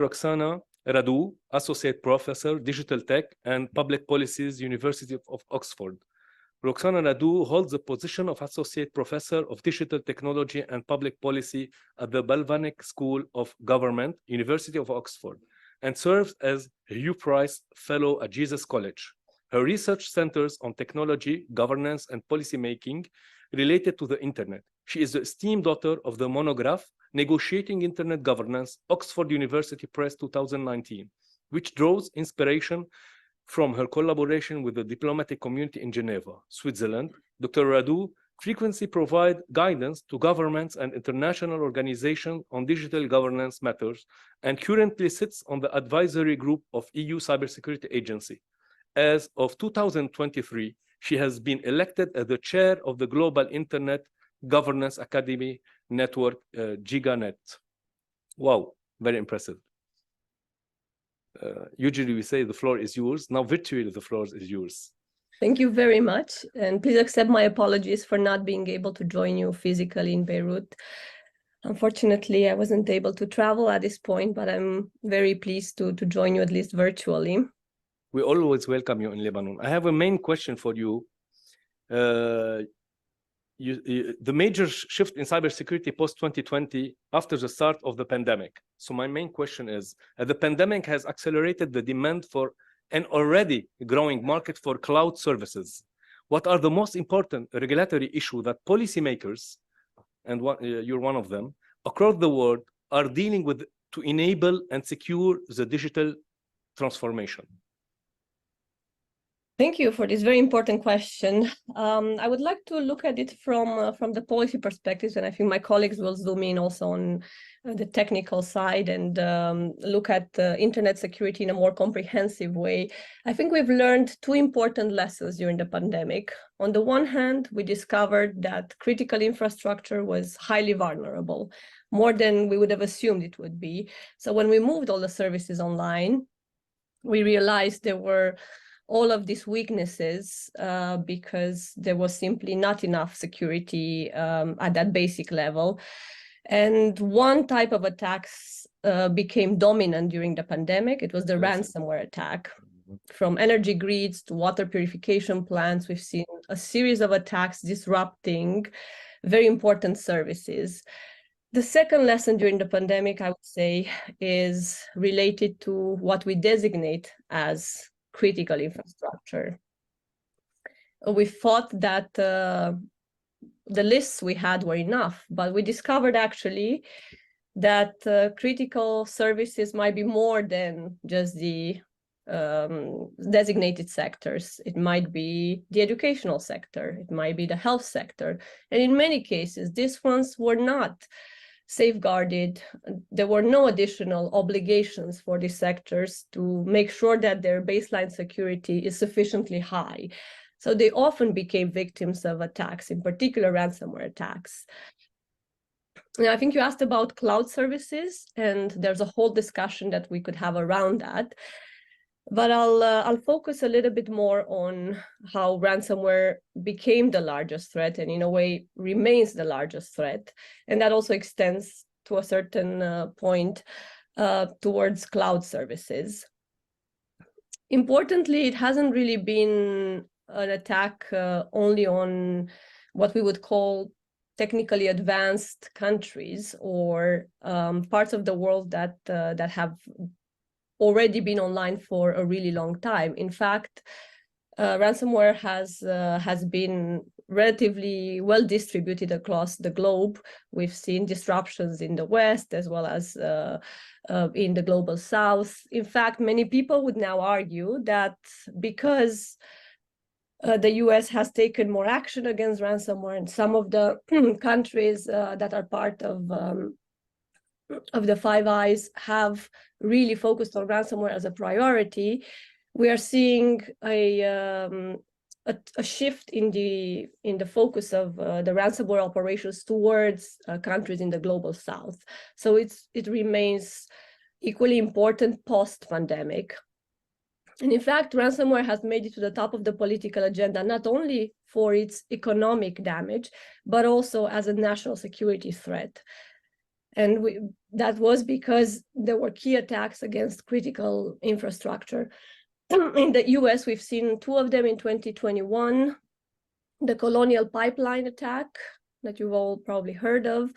Roxana Radu, Associate Professor, Digital Tech and Public Policies, University of Oxford. Roxana Radu holds the position of Associate Professor of Digital Technology and Public Policy at the Balvanic School of Government, University of Oxford, and serves as Hugh Price Fellow at Jesus College. Her research centers on technology, governance, and policymaking related to the Internet. She is the esteemed author of the monograph, Negotiating Internet Governance, Oxford University Press 2019, which draws inspiration from her collaboration with the diplomatic community in Geneva, Switzerland. Dr. Radu frequently provides guidance to governments and international organizations on digital governance matters and currently sits on the advisory group of EU Cybersecurity Agency. As of 2023, she has been elected as the chair of the Global Internet Governance Academy Network, GigaNet. Wow, very impressive. Usually we say the floor is yours. Now virtually the floor is yours. Thank you very much. And please accept my apologies for not being able to join you physically in Beirut. Unfortunately, I wasn't able to travel at this point, but I'm very pleased to join you at least virtually. We always welcome you in Lebanon. I have a main question for you. The major shift in cybersecurity post-2020 after the start of the pandemic. So my main question is, the pandemic has accelerated the demand for an already growing market for cloud services. What are the most important regulatory issues that policymakers, and you're one of them, across the world are dealing with to enable and secure the digital transformation? Thank you for this very important question. I would like to look at it from the policy perspectives, and I think my colleagues will zoom in also on the technical side and look at internet security in a more comprehensive way. I think we've learned two important lessons during the pandemic. On the one hand, we discovered that critical infrastructure was highly vulnerable, more than we would have assumed it would be. So when we moved all the services online, we realized there were all of these weaknesses because there was simply not enough security at that basic level. And one type of attacks became dominant during the pandemic. It was the ransomware attack. From energy grids to water purification plants, we've seen a series of attacks disrupting very important services. The second lesson during the pandemic, I would say, is related to what we designate as critical infrastructure. We thought that the lists we had were enough, but we discovered actually that critical services might be more than just the designated sectors. It might be the educational sector, it might be the health sector. And in many cases, these ones were not safeguarded. There were no additional obligations for these sectors to make sure that their baseline security is sufficiently high. So they often became victims of attacks, in particular ransomware attacks. And I think you asked about cloud services, and there's a whole discussion that we could have around that. But I'll focus a little bit more on how ransomware became the largest threat and in a way remains the largest threat. And that also extends to a certain point towards cloud services. Importantly, it hasn't really been an attack only on what we would call technically advanced countries or parts of the world that have already been online for a really long time. In fact, ransomware has been relatively well distributed across the globe. We've seen disruptions in the West as well as in the global South. In fact, many people would now argue that because the US has taken more action against ransomware, and some of the countries that are part of the Five Eyes have really focused on ransomware as a priority, we are seeing a shift in the focus of the ransomware operations towards countries in the global South. So it remains equally important post-pandemic. And in fact, ransomware has made it to the top of the political agenda, not only for its economic damage, but also as a national security threat. And that was because there were key attacks against critical infrastructure. In the US, we've seen 2 of them in 2021, the Colonial Pipeline attack that you've all probably heard of,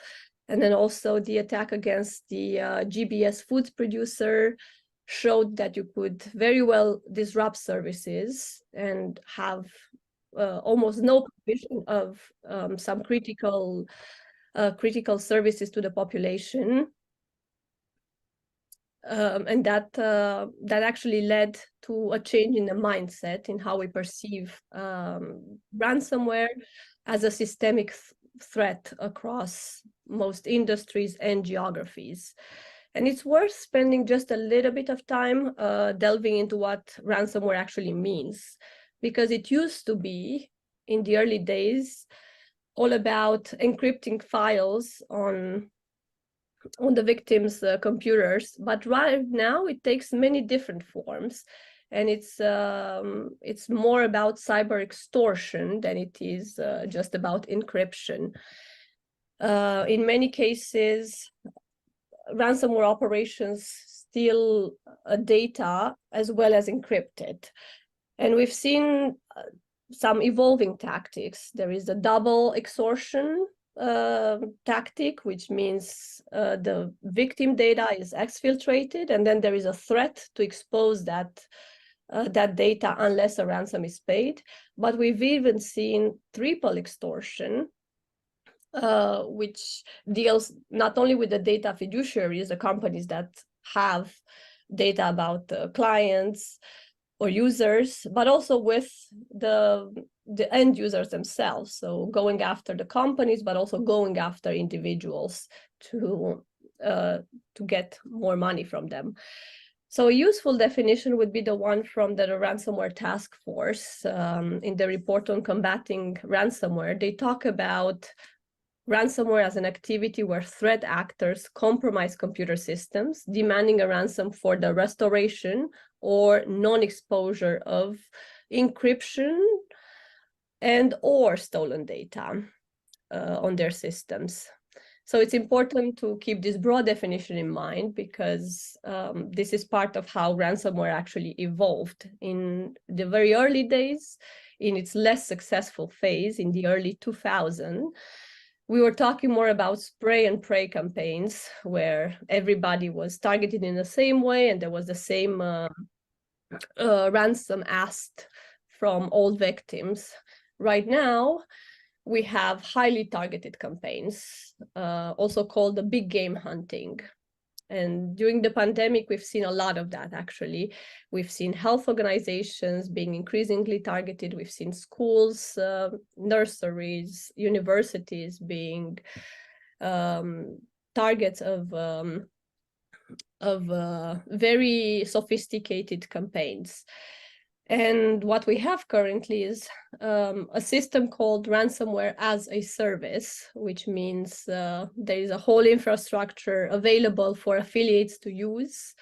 and then also the attack against the GBS foods producer showed that you could very well disrupt services and have almost no provision of some critical services to the population. And that actually led to a change in the mindset in how we perceive ransomware as a systemic threat across most industries and geographies. And it's worth spending just a little bit of time delving into what ransomware actually means, because it used to be, in the early days, all about encrypting files on the victims' computers, but right now it takes many different forms, and it's more about cyber extortion than it is just about encryption. In many cases, ransomware operations steal data as well as encrypt it, and we've seen some evolving tactics. There is a double extortion tactic, which means the victim data is exfiltrated, and then there is a threat to expose that data unless a ransom is paid. But we've even seen triple extortion, which deals not only with the data fiduciaries, the companies that have data about clients or users, but also with the end users themselves. So going after the companies, but also going after individuals to get more money from them. So a useful definition would be the one from the Ransomware Task Force. In the report on combating ransomware, they talk about ransomware as an activity where threat actors compromise computer systems, demanding a ransom for the restoration or non-exposure of encryption and or stolen data on their systems. So it's important to keep this broad definition in mind, because this is part of how ransomware actually evolved. In the very early days, in its less successful phase in the early 2000s, we were talking more about spray and pray campaigns where everybody was targeted in the same way and there was the same ransom asked from all victims. Right now, we have highly targeted campaigns, also called the big game hunting. And during the pandemic, we've seen a lot of that, actually. We've seen health organizations being increasingly targeted. We've seen schools, nurseries, universities being targets of very sophisticated campaigns. And what we have currently is a system called ransomware as a service, which means there is a whole infrastructure available for affiliates to use.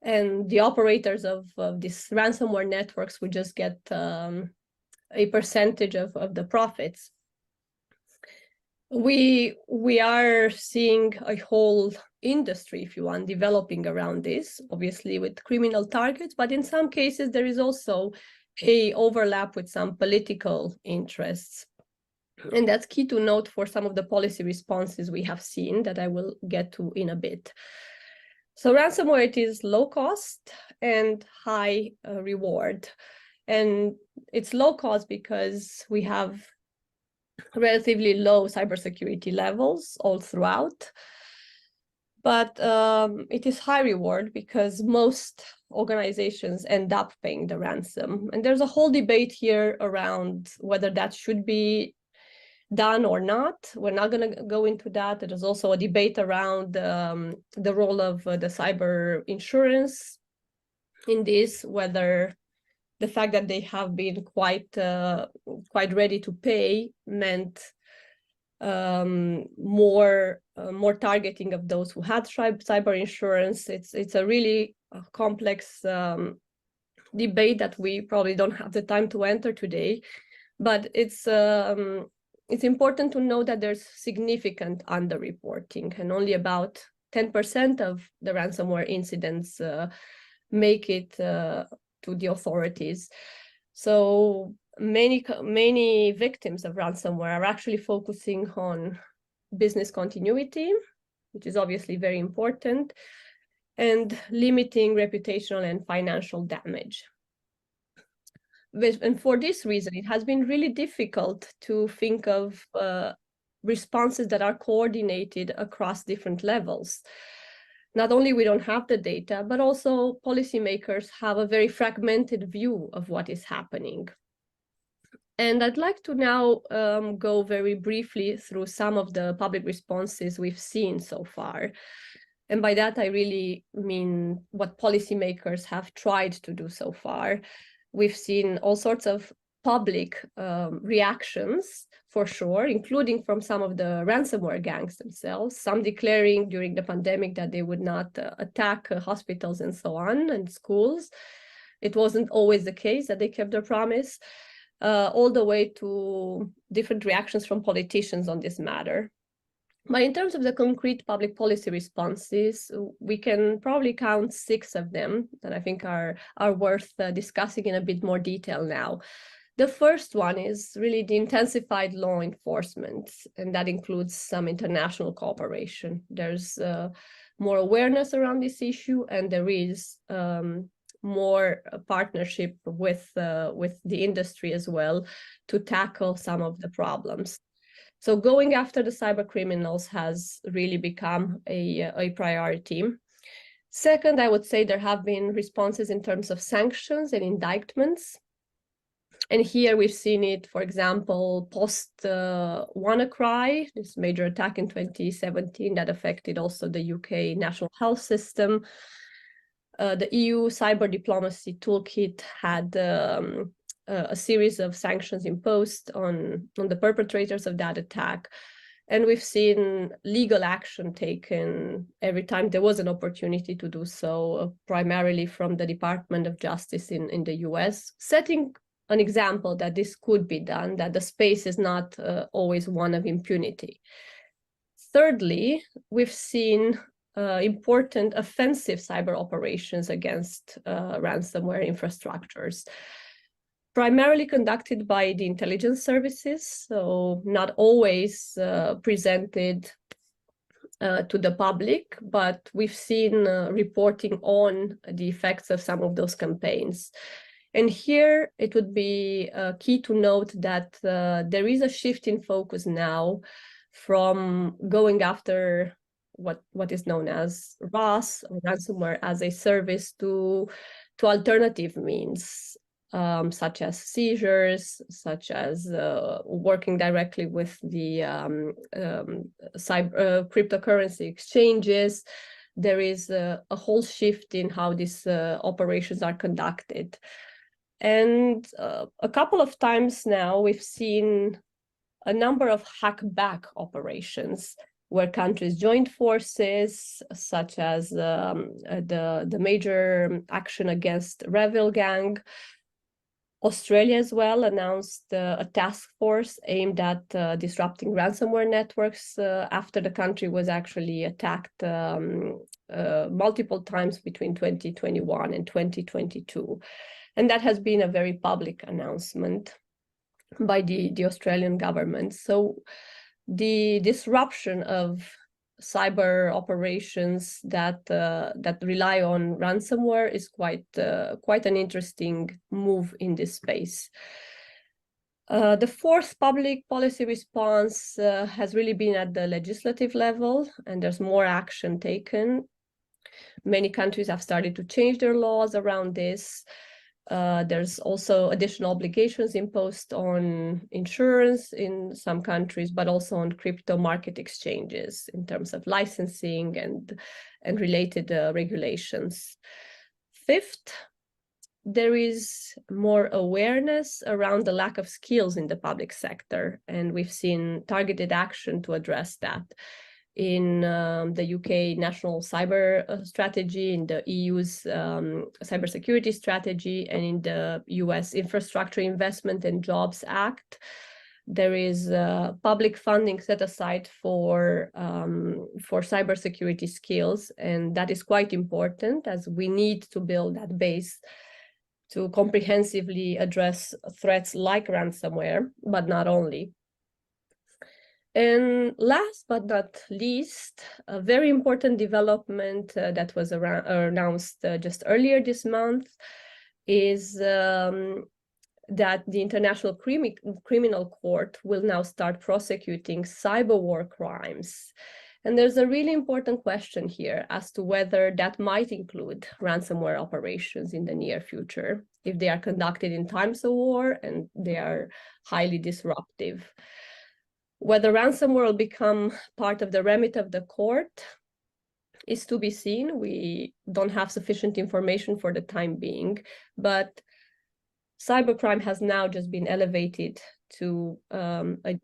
And the operators of these ransomware networks would just get a percentage of the profits. We are seeing a whole industry, if you want, developing around this, obviously with criminal targets, but in some cases there is also a overlap with some political interests. And that's key to note for some of the policy responses we have seen that I will get to in a bit. So ransomware, it is low cost and high reward. And it's low cost because we have relatively low cybersecurity levels all throughout. But it is high reward because most organizations end up paying the ransom. And there's a whole debate here around whether that should be done or not. We're not going to go into that. There's also a debate around the role of the cyber insurance in this, whether the fact that they have been quite ready to pay meant more targeting of those who had cyber insurance. It's a really complex debate that we probably don't have the time to enter today, but it's it's important to know that there's significant underreporting, and only about 10% of the ransomware incidents make it to the authorities. So many victims of ransomware are actually focusing on business continuity, which is obviously very important, and limiting reputational and financial damage. And for this reason, it has been really difficult to think of responses that are coordinated across different levels. Not only we don't have the data, but also policymakers have a very fragmented view of what is happening. And I'd like to now go very briefly through some of the public responses we've seen so far. And by that, I really mean what policymakers have tried to do so far. We've seen all sorts of public reactions, for sure, including from some of the ransomware gangs themselves, some declaring during the pandemic that they would not attack hospitals and so on, and schools. It wasn't always the case that they kept their promise, all the way to different reactions from politicians on this matter. But in terms of the concrete public policy responses, we can probably count 6 of them that I think are worth discussing in a bit more detail now. The first one is really the intensified law enforcement, and that includes some international cooperation. There's more awareness around this issue, and there is more partnership with the industry as well to tackle some of the problems. So going after the cyber criminals has really become a priority. Second, I would say there have been responses in terms of sanctions and indictments. And here we've seen it, for example, post WannaCry, this major attack in 2017 that affected also the UK national health system. The EU cyber diplomacy toolkit had a series of sanctions imposed on the perpetrators of that attack. And we've seen legal action taken every time there was an opportunity to do so, primarily from the Department of Justice in the US, setting an example that this could be done, that the space is not always one of impunity. Thirdly, we've seen important offensive cyber operations against ransomware infrastructures, primarily conducted by the intelligence services, so not always presented to the public, but we've seen reporting on the effects of some of those campaigns. And here it would be key to note that there is a shift in focus now from going after what is known as RAS, or ransomware as a service, to alternative means, such as seizures, such as working directly with the cryptocurrency exchanges. There is a whole shift in how these operations are conducted. And a couple of times now, we've seen a number of hack-back operations where countries joined forces, such as the major action against Revil Gang. Australia as well announced a task force aimed at disrupting ransomware networks after the country was actually attacked multiple times between 2021 and 2022. And that has been a very public announcement by the Australian government. So the disruption of cyber operations that rely on ransomware is quite an interesting move in this space. The fourth public policy response has really been at the legislative level, and there's more action taken. Many countries have started to change their laws around this. There's also additional obligations imposed on insurance in some countries, but also on crypto market exchanges in terms of licensing and related regulations. Fifth, there is more awareness around the lack of skills in the public sector, and we've seen targeted action to address that in the UK National Cyber Strategy, in the EU's Cybersecurity Strategy, and in the US Infrastructure Investment and Jobs Act. there is public funding set aside for cybersecurity skills, and that is quite important as we need to build that base to comprehensively address threats like ransomware, but not only. And last but not least, a very important development that was announced just earlier this month is that the International Criminal Court will now start prosecuting cyber war crimes. And there's a really important question here as to whether that might include ransomware operations in the near future, if they are conducted in times of war and they are highly disruptive. Whether ransomware will become part of the remit of the court is to be seen. We don't have sufficient information for the time being, but cybercrime has now just been elevated to a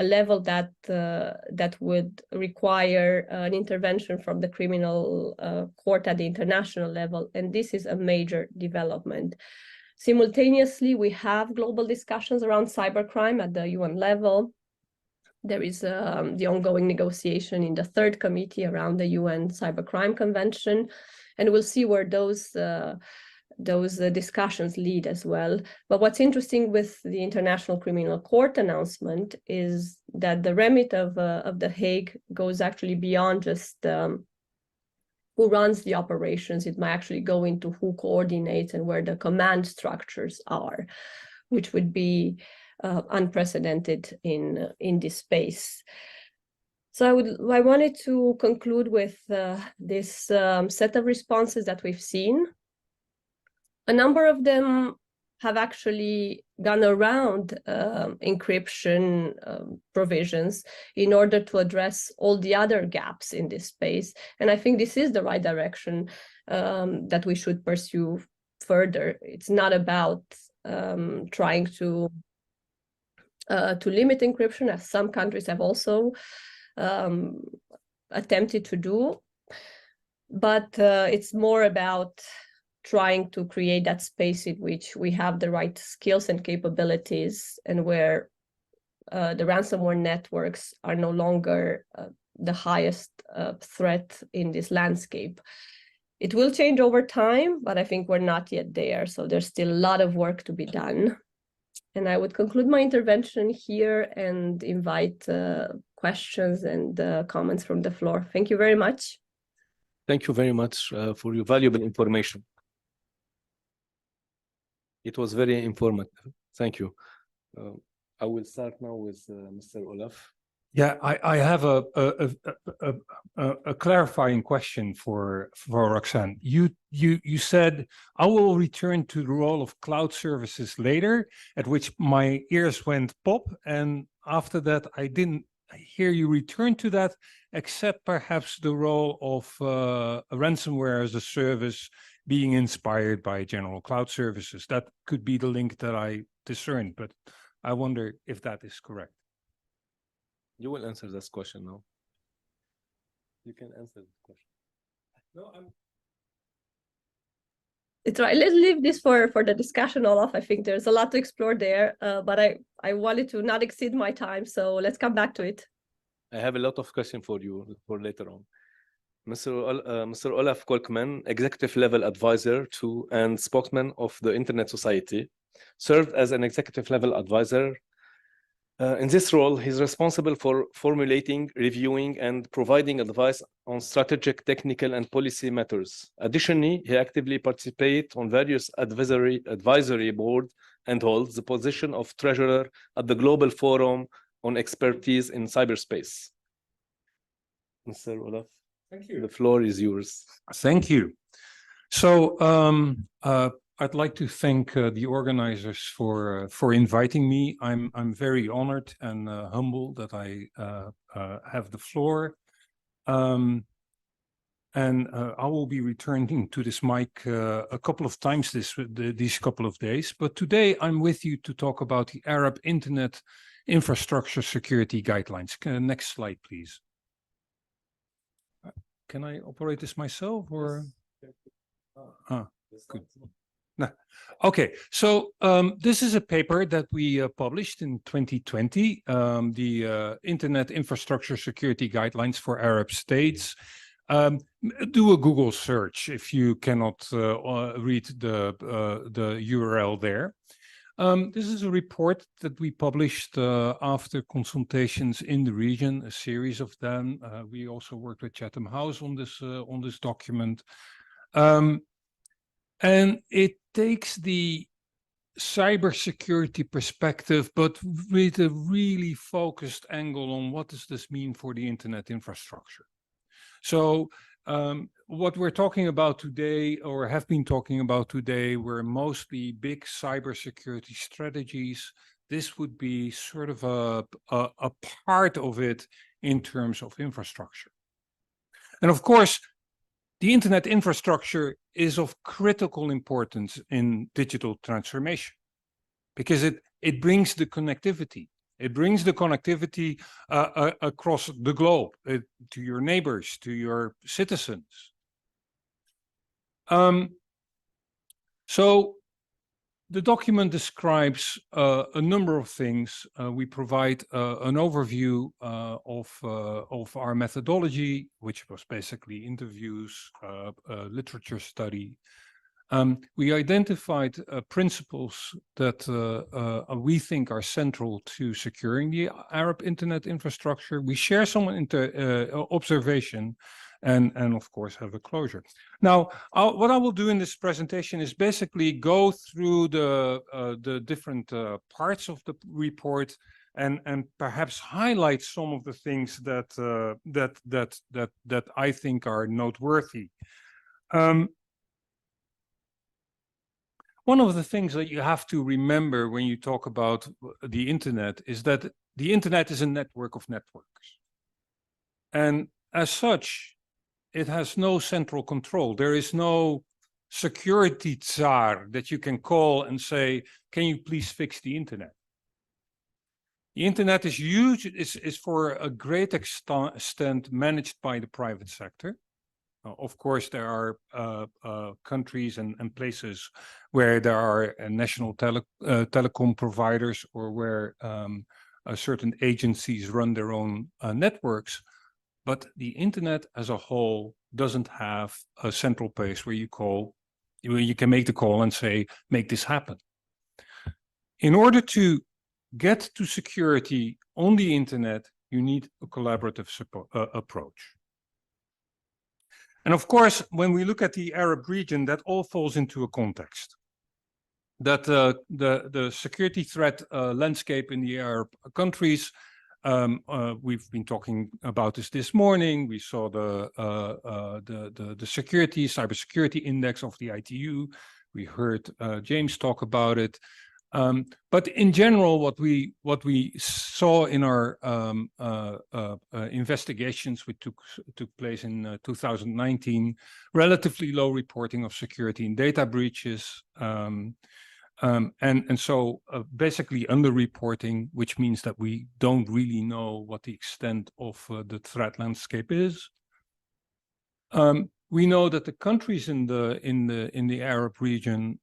level that would require an intervention from the criminal court at the international level, and this is a major development. Simultaneously, we have global discussions around cybercrime at the UN level. There is the ongoing negotiation in the third committee around the UN Cybercrime Convention, and we'll see where those discussions lead as well. But what's interesting with the International Criminal Court announcement is that the remit of The Hague goes actually beyond just who runs the operations. It might actually go into who coordinates and where the command structures are, which would be unprecedented in this space. So I wanted to conclude with this set of responses that we've seen. A number of them have actually gone around encryption provisions in order to address all the other gaps in this space. And I think this is the right direction that we should pursue further. It's not about trying to limit encryption, as some countries have also attempted to do, but it's more about trying to create that space in which we have the right skills and capabilities, and where the ransomware networks are no longer the highest threat in this landscape. It will change over time, but I think we're not yet there. So there's still a lot of work to be done. And I would conclude my intervention here and invite questions and comments from the floor. Thank you very much. Thank you very much for your valuable information. It was very informative. Thank you. I will start now with Mr. Olaf. Yeah, I have a clarifying question for Roxanne. You said, I will return to the role of cloud services later, at which my ears went pop, and after that I didn't hear you return to that, except perhaps the role of ransomware as a service being inspired by general cloud services. That could be the link that I discerned, but I wonder if that is correct. You will answer this question now. You can answer the question. No, It's right. Let's leave this for the discussion, Olaf. I think there's a lot to explore there, but I wanted to not exceed my time, so let's come back to it. I have a lot of questions for you for later on. Mr. Olaf Kolkman, executive level advisor to and spokesman of the Internet Society, served as an executive level advisor. In this role, he's responsible for formulating, reviewing, and providing advice on strategic, technical, and policy matters. Additionally, he actively participates on various advisory boards and holds the position of treasurer at the Global Forum on Expertise in Cyberspace. Mr. Olaf, thank you. The floor is yours. Thank you. So I'd like to thank the organizers for inviting me. I'm very honored and humbled that I have the floor. And I will be returning to this mic a couple of times these couple of days. But today I'm with you to talk about the Arab Internet Infrastructure Security Guidelines. Next slide, please. Can I operate this myself or? Good. Okay, so this is a paper that we published in 2020, the Internet Infrastructure Security Guidelines for Arab States. Do a Google search if you cannot read the URL there. This is a report that we published after consultations in the region, a series of them. We also worked with Chatham House on this document. And it takes the cybersecurity perspective, but with a really focused angle on what does this mean for the internet infrastructure. So what we're talking about today, or have been talking about today, were mostly big cybersecurity strategies. This would be sort of a part of it in terms of infrastructure. And of course, the internet infrastructure is of critical importance in digital transformation because it brings the connectivity. It brings the connectivity across the globe to your neighbors, to your citizens. So the document describes a number of things. We provide an overview of our methodology, which was basically interviews, literature study. We identified principles that we think are central to securing the Arab internet infrastructure. We share some observation and of course have a closure. Now, what I will do in this presentation is basically go through the different parts of the report and perhaps highlight some of the things that I think are noteworthy. One of the things that you have to remember when you talk about the internet is that the internet is a network of networks. And as such, it has no central control. There is no security czar that you can call and say, can you please fix the internet? The internet is huge, is for a great extent managed by the private sector. Of course, there are countries and places where there are national telecom providers or where certain agencies run their own networks. But the internet as a whole doesn't have a central place where you can make the call and say, make this happen. In order to get to security on the internet, you need a collaborative approach. And of course, when we look at the Arab region, that all falls into a context. That the security threat landscape in the Arab countries, we've been talking about this morning. We saw the cybersecurity index of the ITU. We heard James talk about it. But in general, what we saw in our investigations, which took place in 2019, relatively low reporting of security and data breaches, and so basically underreporting, which means that we don't really know what the extent of the threat landscape is. We know that the countries in the Arab region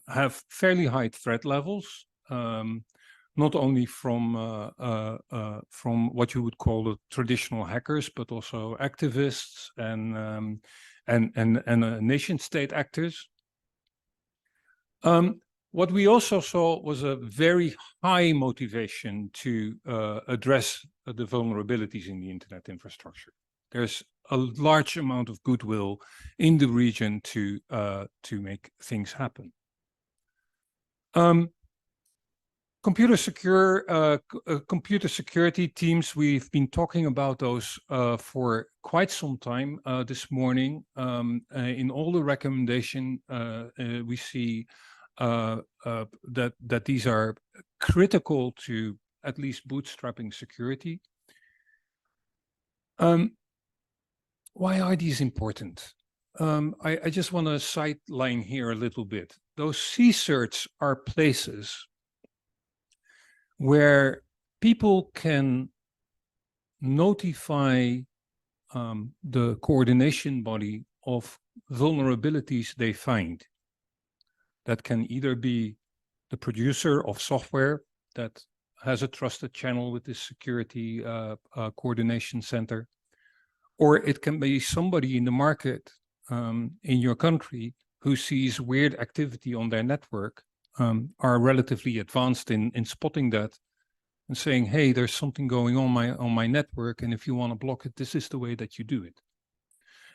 have fairly high threat levels, not only from what you would call the traditional hackers, but also activists and nation-state actors. What we also saw was a very high motivation to address the vulnerabilities in the internet infrastructure. There's a large amount of goodwill in the region to make things happen. Computer security teams, we've been talking about those for quite some time this morning. In all the recommendation, we see that these are critical to at least bootstrapping security. Why are these important? I just want to sideline here a little bit. Those CSIRTs are places where people can notify the coordination body of vulnerabilities they find. That can either be the producer of software that has a trusted channel with this security coordination center, or it can be somebody in the market in your country who sees weird activity on their network, are relatively advanced in spotting that and saying, hey, there's something going on my network, and if you want to block it, this is the way that you do it.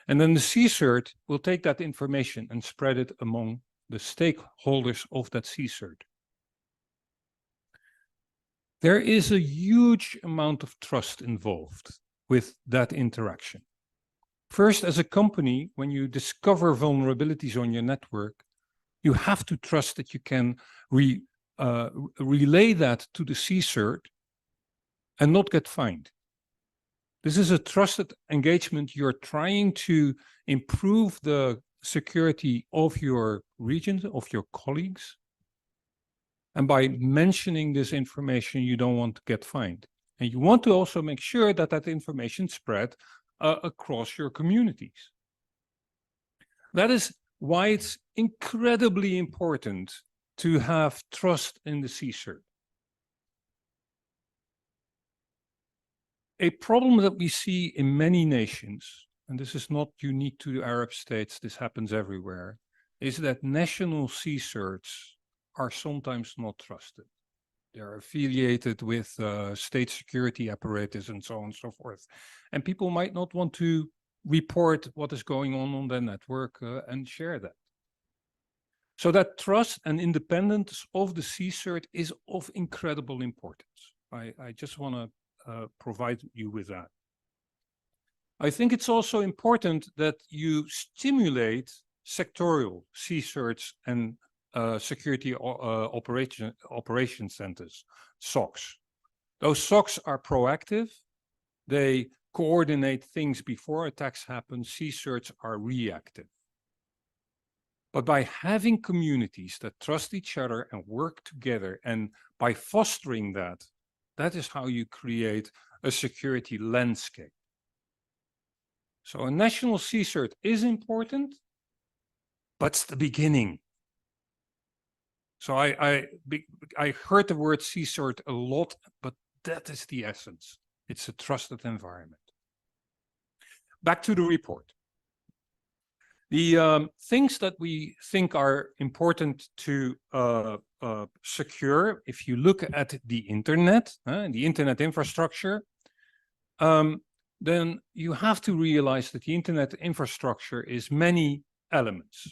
And then the CSIRT will take that information and spread it among the stakeholders of that CSIRT. There is a huge amount of trust involved with that interaction. First, as a company, when you discover vulnerabilities on your network, you have to trust that you can relay that to the CSIRT and not get fined. This is a trusted engagement. You're trying to improve the security of your region, of your colleagues. And by mentioning this information, you don't want to get fined. And you want to also make sure that that information spread across your communities. That is why it's incredibly important to have trust in the CSIRT. A problem that we see in many nations, and this is not unique to the Arab states, this happens everywhere, is that national CSIRTs are sometimes not trusted. They're affiliated with state security apparatus and so on and so forth. And people might not want to report what is going on their network and share that. So that trust and independence of the CSIRT is of incredible importance. I just want to provide you with that. I think it's also important that you stimulate sectorial CSIRTs and security operation centers, SOCs. Those SOCs are proactive. They coordinate things before attacks happen. CSIRTs are reactive. But by having communities that trust each other and work together, and by fostering that, that is how you create a security landscape. So a national CSIRT is important, but it's the beginning. So I heard the word CSIRT a lot, but that is the essence. It's a trusted environment. Back to the report. The things that we think are important to secure, if you look at the internet infrastructure, then you have to realize that the internet infrastructure is many elements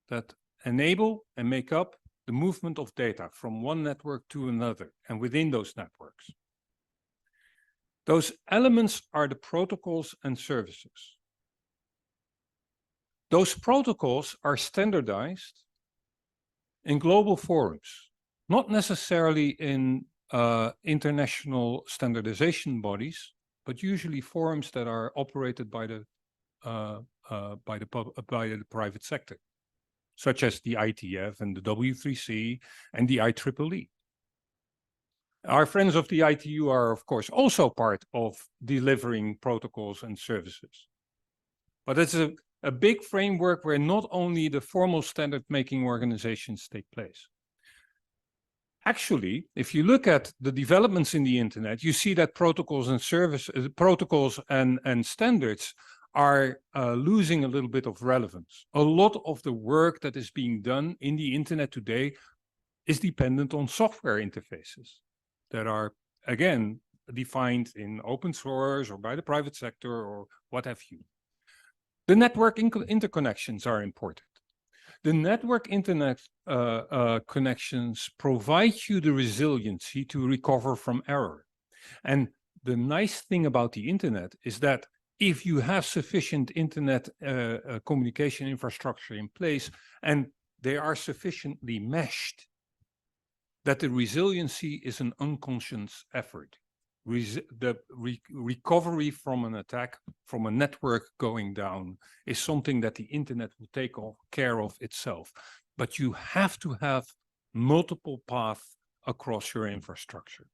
that enable and make up the movement of data from one network to another and within those networks. Those elements are the protocols and services. Those protocols are standardized in global forums, not necessarily in international standardization bodies, but usually forums that are operated by the private sector, such as the IETF and the W3C and the IEEE. Our friends of the ITU are, of course, also part of delivering protocols and services. But it's a big framework where not only the formal standard-making organizations take place. Actually, if you look at the developments in the internet, you see that protocols and protocols and standards are losing a little bit of relevance. A lot of the work that is being done in the internet today is dependent on software interfaces that are, again, defined in open source or by the private sector or what have you. The network interconnections are important. The network internet connections provide you the resiliency to recover from error. And the nice thing about the internet is that if you have sufficient internet communication infrastructure in place and they are sufficiently meshed, that the resiliency is an unconscious effort. The recovery from an attack, from a network going down, is something that the internet will take care of itself. But you have to have multiple paths across your infrastructure.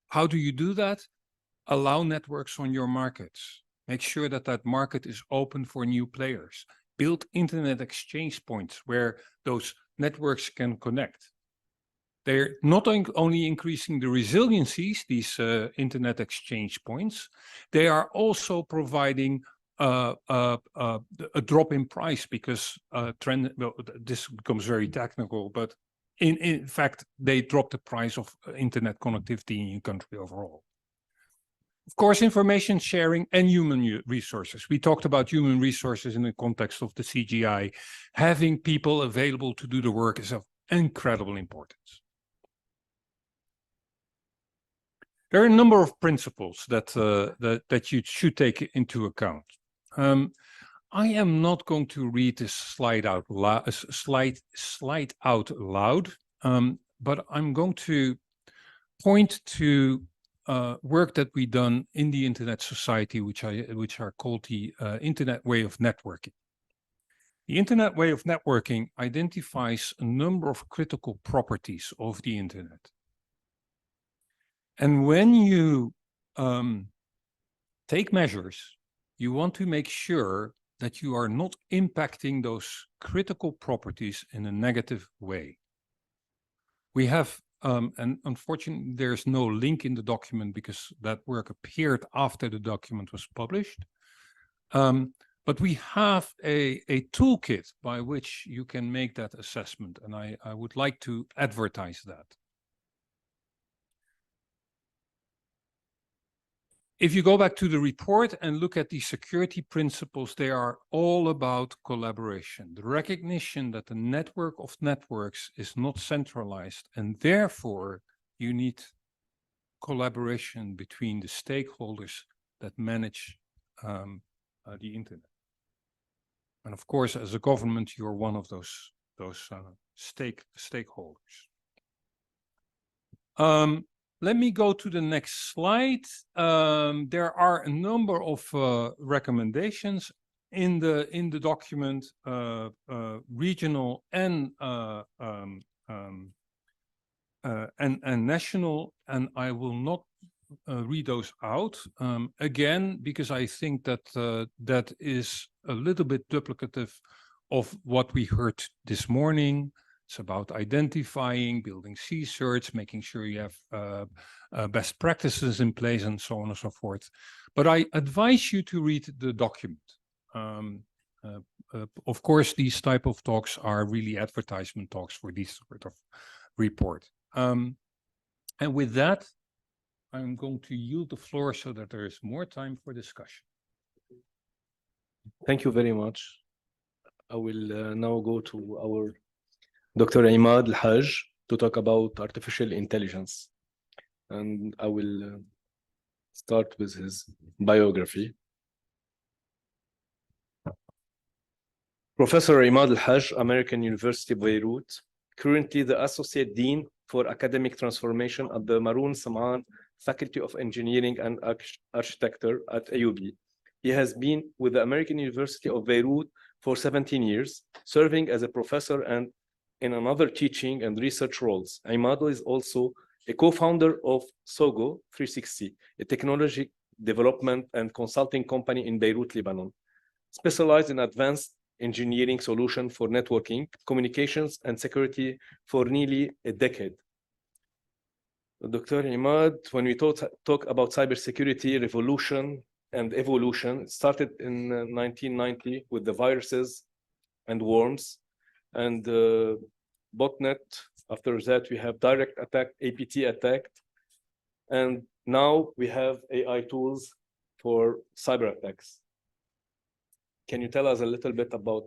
How do you do that? Allow networks on your markets. Make sure that that market is open for new players. Build internet exchange points where those networks can connect. They're not only increasing the resiliencies, these internet exchange points, they are also providing a drop in price because this becomes very technical, but in fact, they drop the price of internet connectivity in your country overall. Of course, information sharing and human resources. We talked about human resources in the context of the CGI. Having people available to do the work is of incredible importance. There are a number of principles that you should take into account. I am not going to read this slide out loud, but I'm going to point to work that we've done in the Internet Society, which are called the Internet Way of Networking. The Internet Way of Networking identifies a number of critical properties of the Internet. And when you take measures, you want to make sure that you are not impacting those critical properties in a negative way. We have, and unfortunately, there's no link in the document because that work appeared after the document was published. But we have a toolkit by which you can make that assessment, and I would like to advertise that. If you go back to the report and look at the security principles, they are all about collaboration. The recognition that the network of networks is not centralized, and therefore you need collaboration between the stakeholders that manage the internet. And of course, as a government, you're one of those stakeholders. Let me go to the next slide. There are a number of recommendations in the document, regional and national, and I will not read those out again because I think that that is a little bit duplicative of what we heard this morning. It's about identifying, building C-certs, making sure you have best practices in place and so on and so forth. But I advise you to read the document. Of course, these type of talks are really advertisement talks for this sort of report. And with that, I'm going to yield the floor so that there is more time for discussion. Thank you very much. I will now go to our Dr. Imad Al-Haj to talk about artificial intelligence. And I will start with his biography. Professor Imad Al-Haj, American University of Beirut, currently the Associate Dean for Academic Transformation at the Maroun Sam'an Faculty of Engineering and Architecture at AUB. He has been with the American University of Beirut for 17 years, serving as a professor and in another teaching and research roles. Imad is also a co-founder of Sogo 360, a technology development and consulting company in Beirut, Lebanon, specialized in advanced engineering solutions for networking, communications, and security for nearly a decade. Dr. Imad, when we talk about cybersecurity revolution and evolution, it started in 1990 with the viruses and worms, and botnet. After that, we have direct attack, APT attack, and now we have AI tools for cyber attacks. Can you tell us a little bit about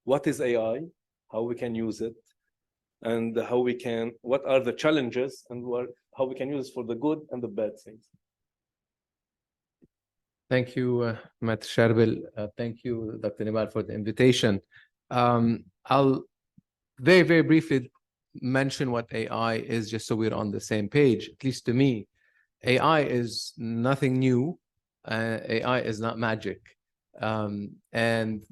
what is AI, how we can use it, and what are the challenges, and how we can use it for the good and the bad things? Thank you, Matt Sharbil. Thank you, Dr. Nimal, for the invitation. I'll very, very briefly mention what AI is, just so we're on the same page. At least to me, AI is nothing new. AI is not magic. And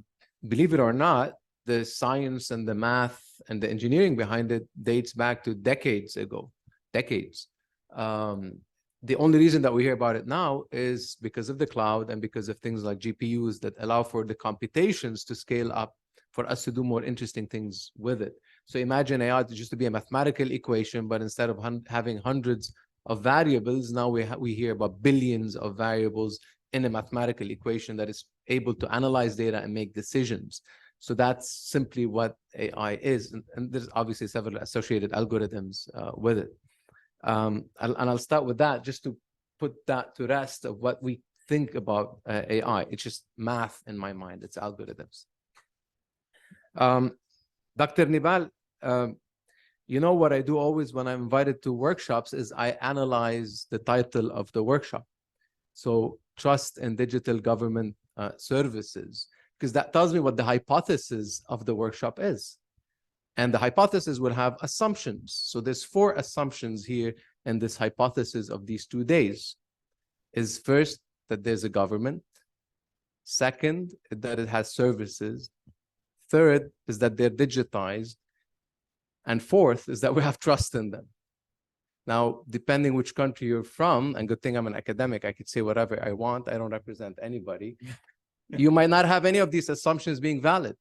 believe it or not, the science and the math and the engineering behind it dates back to decades ago. The only reason that we hear about it now is because of the cloud and because of things like GPUs that allow for the computations to scale up for us to do more interesting things with it. So imagine AI to just to be a mathematical equation, but instead of having hundreds of variables, now we hear about billions of variables in a mathematical equation that is able to analyze data and make decisions. So that's simply what AI is. And there's obviously several associated algorithms with it. I'll start with that just to put that to rest of what we think about AI. It's just math in my mind. It's algorithms. Dr. Nibal, you know what I do always when I'm invited to workshops is I analyze the title of the workshop. So trust in digital government services, because that tells me what the hypothesis of the workshop is. And the hypothesis will have assumptions. So there's 4 assumptions here in this hypothesis of these 2 days. Is first, that there's a government. Second, that it has services. Third is that they're digitized. And fourth is that we have trust in them. Now, depending which country you're from, and good thing I'm an academic, I could say whatever I want. I don't represent anybody. You might not have any of these assumptions being valid.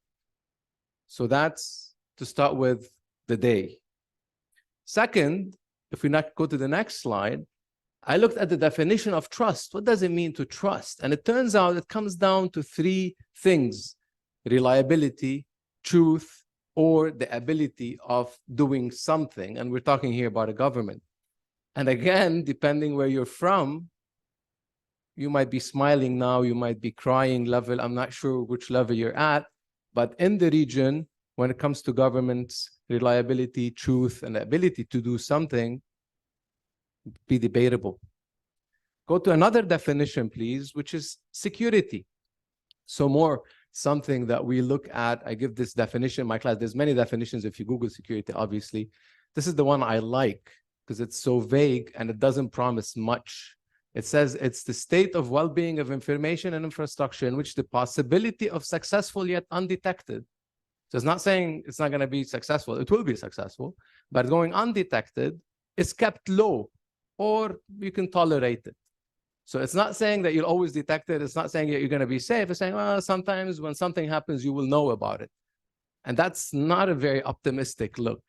So that's to start with the day. Second, if we not go to the next slide, I looked at the definition of trust. What does it mean to trust? And it turns out it comes down to 3 things: reliability, truth, or the ability of doing something. And we're talking here about a government. And again, depending where you're from, you might be smiling now, you might be crying level. I'm not sure which level you're at, but in the region, when it comes to government's reliability, truth, and the ability to do something, be debatable. Go to another definition, please, which is security. So more something that we look at. I give this definition in my class. There's many definitions if you Google security, obviously. This is the one I like because it's so vague and it doesn't promise much. It says it's the state of well-being of information and infrastructure in which the possibility of successful yet undetected. So it's not saying it's not going to be successful. It will be successful, but going undetected is kept low, or you can tolerate it. So it's not saying that you'll always detect it. It's not saying that you're going to be safe. It's saying, well, sometimes when something happens, you will know about it. And that's not a very optimistic look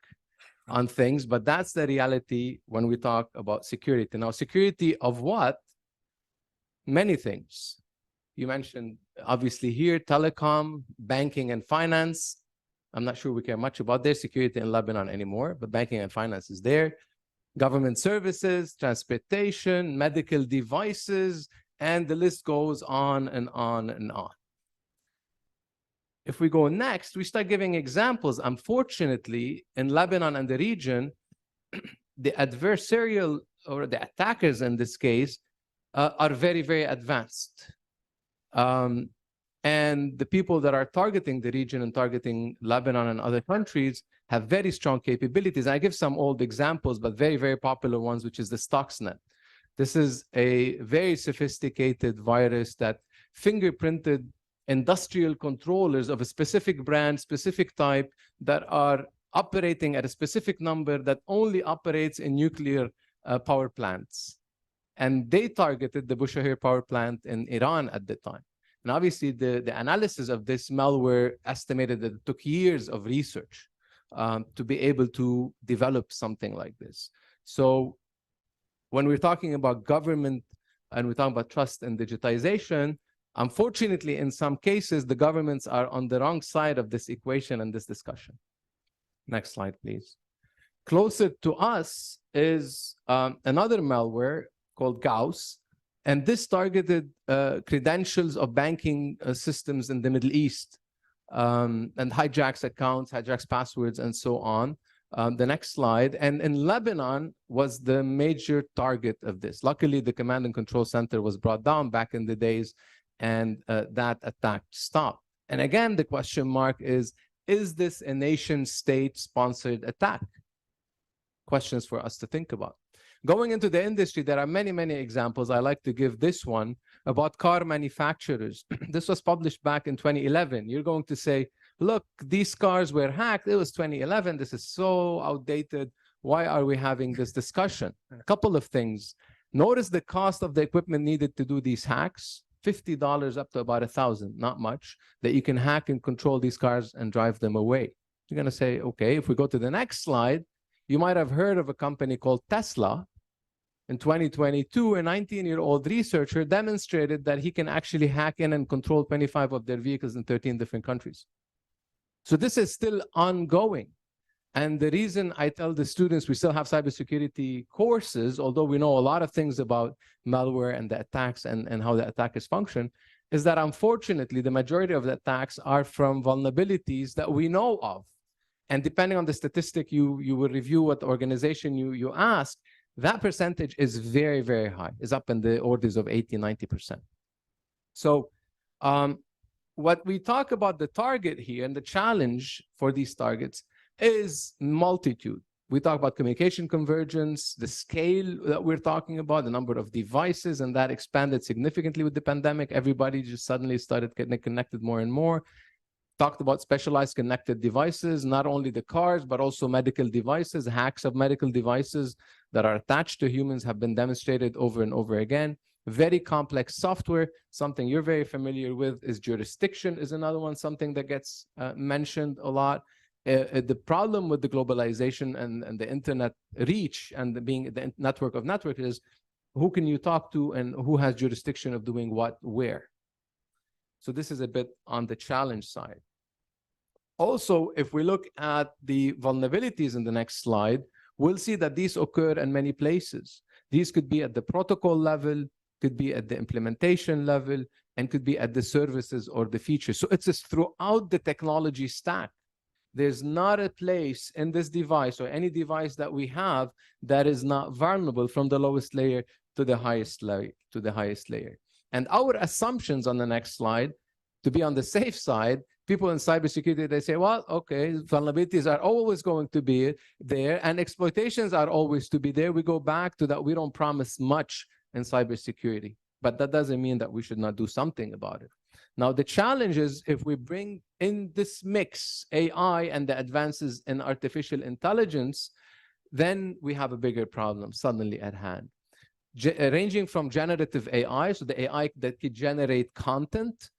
on things, but that's the reality when we talk about security. Now, security of what? Many things. You mentioned, obviously here, telecom, banking, and finance. I'm not sure we care much about their security in Lebanon anymore, but banking and finance is there. Government services, transportation, medical devices, and the list goes on and on and on. If we go next, we start giving examples. Unfortunately, in Lebanon and the region, the adversarial, or the attackers in this case, are very, very advanced. And the people that are targeting the region and targeting Lebanon and other countries have very strong capabilities. I give some old examples, but very, very popular ones, which is the Stuxnet. This is a very sophisticated virus that fingerprinted industrial controllers of a specific brand, specific type, that are operating at a specific number that only operates in nuclear power plants. And they targeted the Bushehr power plant in Iran at the time. And obviously, the analysis of this malware estimated that it took years of research to be able to develop something like this. So when we're talking about government and we're talking about trust and digitization, unfortunately, in some cases, the governments are on the wrong side of this equation and this discussion. Next slide, please. Closer to us is another malware called Gauss. And this targeted credentials of banking systems in the Middle East and hijacks accounts, hijacks passwords, and so on. The next slide. And in Lebanon was the major target of this. Luckily, the command and control center was brought down back in the days, and that attack stopped. And again, the question mark is this a nation-state sponsored attack? Questions for us to think about. Going into the industry, there are many, many examples. I like to give this one about car manufacturers. This was published back in 2011. You're going to say, look, these cars were hacked. It was 2011. This is so outdated. Why are we having this discussion? A couple of things. Notice the cost of the equipment needed to do these hacks. $50 up to about $1,000, not much, that you can hack and control these cars and drive them away. You're going to say, okay, if we go to the next slide, you might have heard of a company called Tesla. In 2022, a 19-year-old researcher demonstrated that he can actually hack in and control 25 of their vehicles in 13 different countries. So this is still ongoing. And the reason I tell the students we still have cybersecurity courses, although we know a lot of things about malware and the attacks and how the attackers function, is that unfortunately, the majority of the attacks are from vulnerabilities that we know of. And depending on the statistic you will review, what organization you ask, that percentage is very, very high. It's up in the orders of 80, 90%. So what we talk about the target here and the challenge for these targets is multitude. We talk about communication convergence, the scale that we're talking about, the number of devices, and that expanded significantly with the pandemic. Everybody just suddenly started getting connected more and more. Talked about specialized connected devices, not only the cars, but also medical devices. Hacks of medical devices that are attached to humans have been demonstrated over and over again. Very complex software. Something you're very familiar with is jurisdiction is another one, something that gets mentioned a lot. The problem with the globalization and the internet reach and being the network of networks is who can you talk to and who has jurisdiction of doing what where. So this is a bit on the challenge side. Also, if we look at the vulnerabilities in the next slide, we'll see that these occur in many places. These could be at the protocol level, could be at the implementation level, and could be at the services or the features. So it's just throughout the technology stack. There's not a place in this device or any device that we have that is not vulnerable from the lowest layer to the highest layer. And our assumptions on the next slide, to be on the safe side, people in cybersecurity, they say, well, okay, vulnerabilities are always going to be there and exploitations are always to be there. We go back to that. We don't promise much in cybersecurity, but that doesn't mean that we should not do something about it. Now, the challenge is if we bring in this mix, AI and the advances in artificial intelligence, then we have a bigger problem suddenly at hand. Ranging from generative AI, so the AI that could generate content,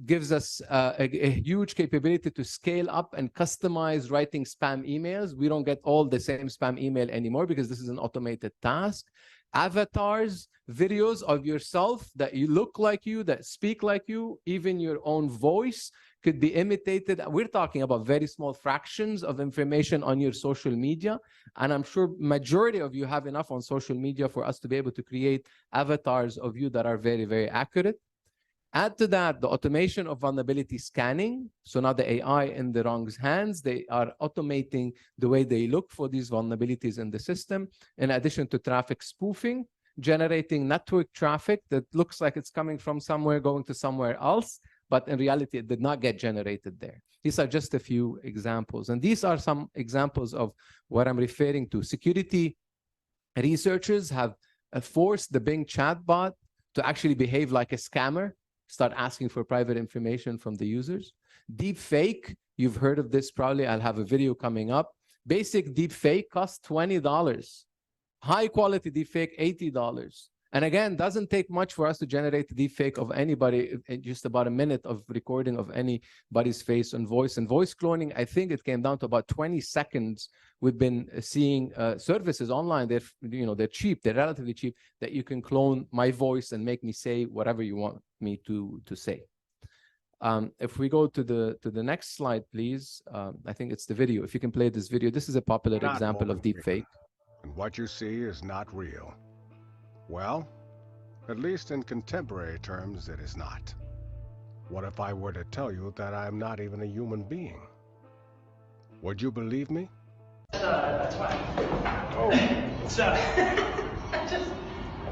gives us a huge capability to scale up and customize writing spam emails. We don't get all the same spam email anymore because this is an automated task. Avatars, videos of yourself that you look like you, that speak like you, even your own voice could be imitated. We're talking about very small fractions of information on your social media. And I'm sure majority of you have enough on social media for us to be able to create avatars of you that are very, very accurate. Add to that the automation of vulnerability scanning. So now the AI in the wrong hands, they are automating the way they look for these vulnerabilities in the system. In addition to traffic spoofing, generating network traffic that looks like it's coming from somewhere, going to somewhere else, but in reality, it did not get generated there. These are just a few examples. And these are some examples of what I'm referring to. Security researchers have forced the Bing chatbot to actually behave like a scammer, start asking for private information from the users. Deepfake, you've heard of this probably. I'll have a video coming up. Basic deepfake costs $20. High quality deepfake, $80. And again, doesn't take much for us to generate a deepfake of anybody in just about a minute of recording of anybody's face and voice. And voice cloning, I think it came down to about 20 seconds. We've been seeing services online. They're cheap. They're relatively cheap that you can clone my voice and make me say whatever you want me to say. If we go to the next slide, please. I think it's the video. If you can play this video, this is a popular example of deepfake. And what you see is not real. Well, at least in contemporary terms, it is not. What if I were to tell you that I am not even a human being? Would you believe me? That's fine.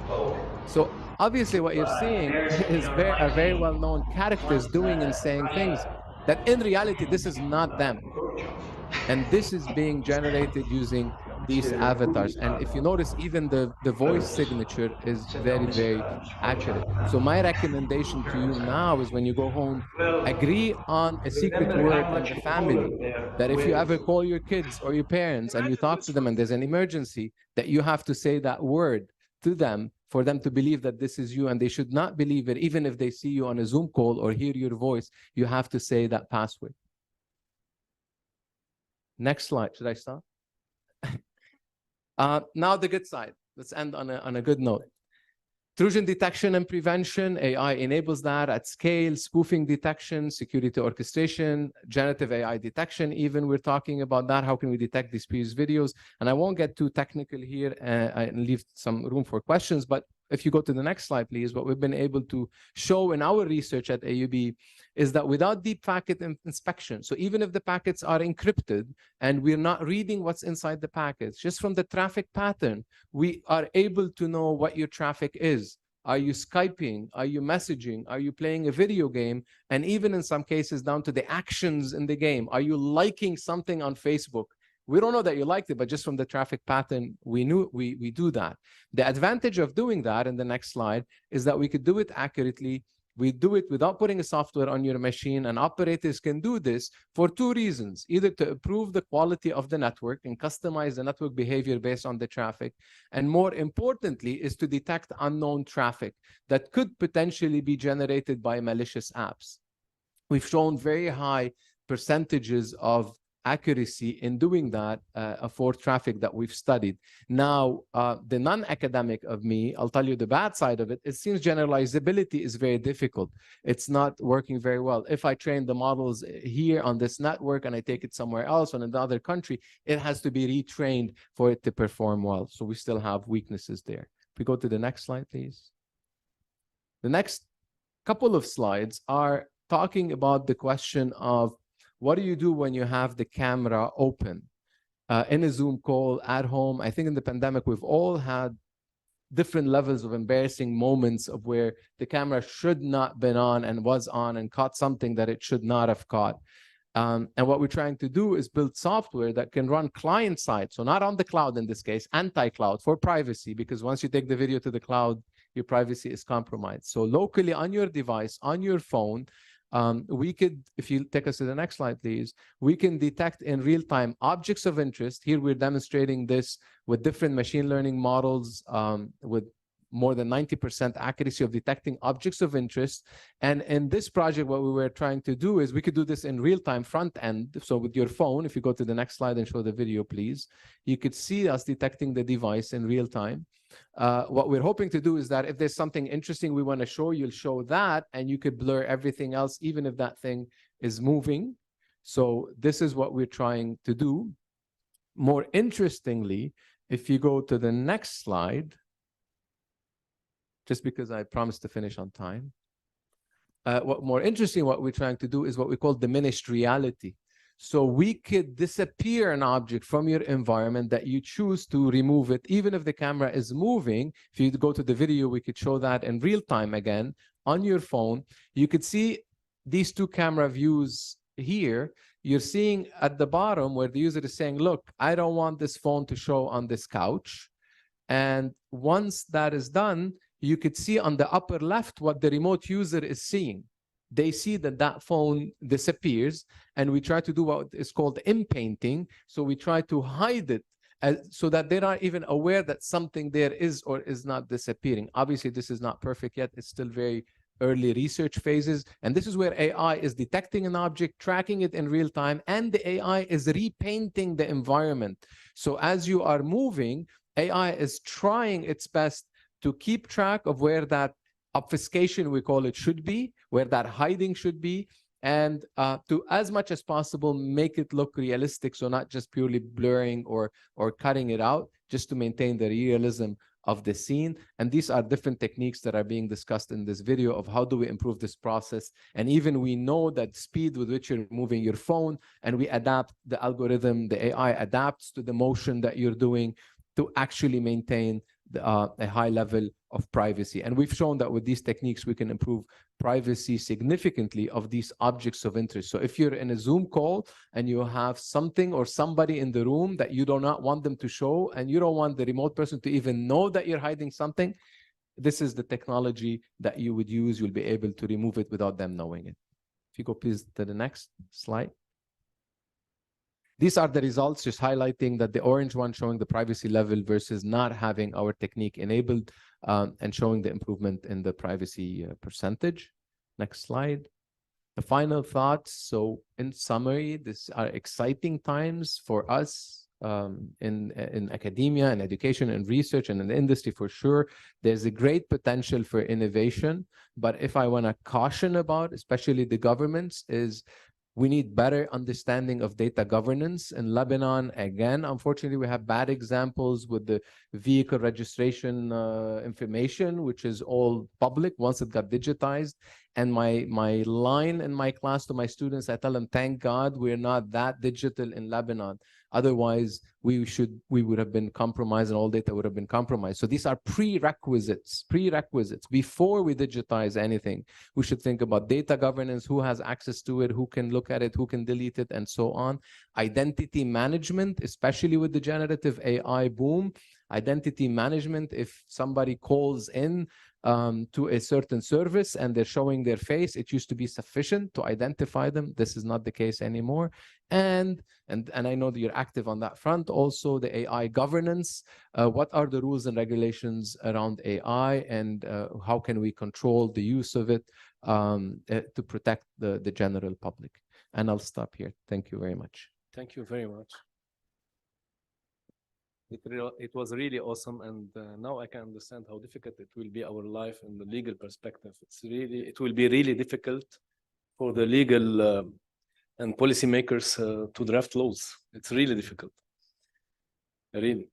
Oh. So obviously what you're seeing is very well-known characters doing and saying things that in reality, this is not them. And this is being generated using these avatars. And if you notice, even the voice signature is very, very accurate. So my recommendation to you now is when you go home, agree on a secret word in the family, that if you ever call your kids or your parents and you talk to them and there's an emergency, that you have to say that word to them for them to believe that this is you, and they should not believe it. Even if they see you on a Zoom call or hear your voice, you have to say that password. Next slide. Should I stop? Now the good side. Let's end on a good note. Trojan detection and prevention, AI enables that at scale, spoofing detection, security orchestration, generative AI detection, even we're talking about that. How can we detect these previous videos? And I won't get too technical here and leave some room for questions, but if you go to the next slide, please, what we've been able to show in our research at AUB is that without deep packet inspection, so even if the packets are encrypted and we're not reading what's inside the packets, just from the traffic pattern, we are able to know what your traffic is. Are you Skyping? Are you messaging? Are you playing a video game? And even in some cases down to the actions in the game. Are you liking something on Facebook? We don't know that you liked it, but just from the traffic pattern, we knew we do that. The advantage of doing that in the next slide is that we could do it accurately. We do it without putting a software on your machine, and operators can do this for two reasons: either to improve the quality of the network and customize the network behavior based on the traffic, and more importantly is to detect unknown traffic that could potentially be generated by malicious apps. We've shown very high percentages of accuracy in doing that for traffic that we've studied. Now, the non-academic of me, I'll tell you the bad side of it. It seems generalizability is very difficult. It's not working very well. If I train the models here on this network and I take it somewhere else or in another country, it has to be retrained for it to perform well. So we still have weaknesses there. If we go to the next slide, please. The next couple of slides are talking about the question of what do you do when you have the camera open in a Zoom call at home? I think in the pandemic, we've all had different levels of embarrassing moments of where the camera should not been on and was on and caught something that it should not have caught. And what we're trying to do is build software that can run client side. So not on the cloud in this case, anti-cloud for privacy, because once you take the video to the cloud, your privacy is compromised. So locally on your device, on your phone, we could, if you take us to the next slide, please, we can detect in real time objects of interest. Here we're demonstrating this with different machine learning models with more than 90% accuracy of detecting objects of interest. And in this project, what we were trying to do is we could do this in real time front end. So with your phone, if you go to the next slide and show the video, please, you could see us detecting the device in real time. What we're hoping to do is that if there's something interesting we want to show, you'll show that, and you could blur everything else, even if that thing is moving. So this is what we're trying to do. More interestingly, if you go to the next slide, just because I promised to finish on time. What we're trying to do is what we call diminished reality. So we could disappear an object from your environment that you choose to remove it, even if the camera is moving. If you go to the video, we could show that in real time again on your phone. You could see these two camera views here. You're seeing at the bottom where the user is saying, look, I don't want this phone to show on this couch. And once that is done, you could see on the upper left what the remote user is seeing. They see that that phone disappears, and we try to do what is called inpainting. So we try to hide it so that they're not even aware that something there is or is not disappearing. Obviously, this is not perfect yet. It's still very early research phases. And this is where AI is detecting an object, tracking it in real time, and the AI is repainting the environment. So as you are moving, AI is trying its best to keep track of where that obfuscation, we call it, should be, where that hiding should be, and to, as much as possible, make it look realistic. So not just purely blurring or cutting it out, just to maintain the realism of the scene. And these are different techniques that are being discussed in this video of how do we improve this process. And even we know that speed with which you're moving your phone, and we adapt the algorithm, the AI adapts to the motion that you're doing to actually maintain a high level of privacy. And we've shown that with these techniques, we can improve privacy significantly of these objects of interest. So if you're in a Zoom call and you have something or somebody in the room that you do not want them to show, and you don't want the remote person to even know that you're hiding something, this is the technology that you would use. You'll be able to remove it without them knowing it. If you go please to the next slide. These are the results, just highlighting that the orange one showing the privacy level versus not having our technique enabled, and showing the improvement in the privacy percentage. Next slide. The final thoughts. So in summary, these are exciting times for us in academia and education and research and in the industry for sure. There's a great potential for innovation. But if I want to caution about, especially the governments, is we need better understanding of data governance. In Lebanon, again, unfortunately, we have bad examples with the vehicle registration information, which is all public once it got digitized. And my line in my class to my students, I tell them, thank God we're not that digital in Lebanon. Otherwise, we would have been compromised and all data would have been compromised. So these are prerequisites. Before we digitize anything, we should think about data governance, who has access to it, who can look at it, who can delete it, and so on. Identity management, especially with the generative AI boom. Identity management, if somebody calls in to a certain service and they're showing their face, it used to be sufficient to identify them. This is not the case anymore. And I know that you're active on that front. Also, the AI governance. What are the rules and regulations around AI, and how can we control the use of it to protect the general public? And I'll stop here. Thank you very much. Thank you very much. It was really awesome, and now I can understand how difficult it will be our life in the legal perspective. It will be really difficult for the legal and policymakers to draft laws. It's really difficult. Really.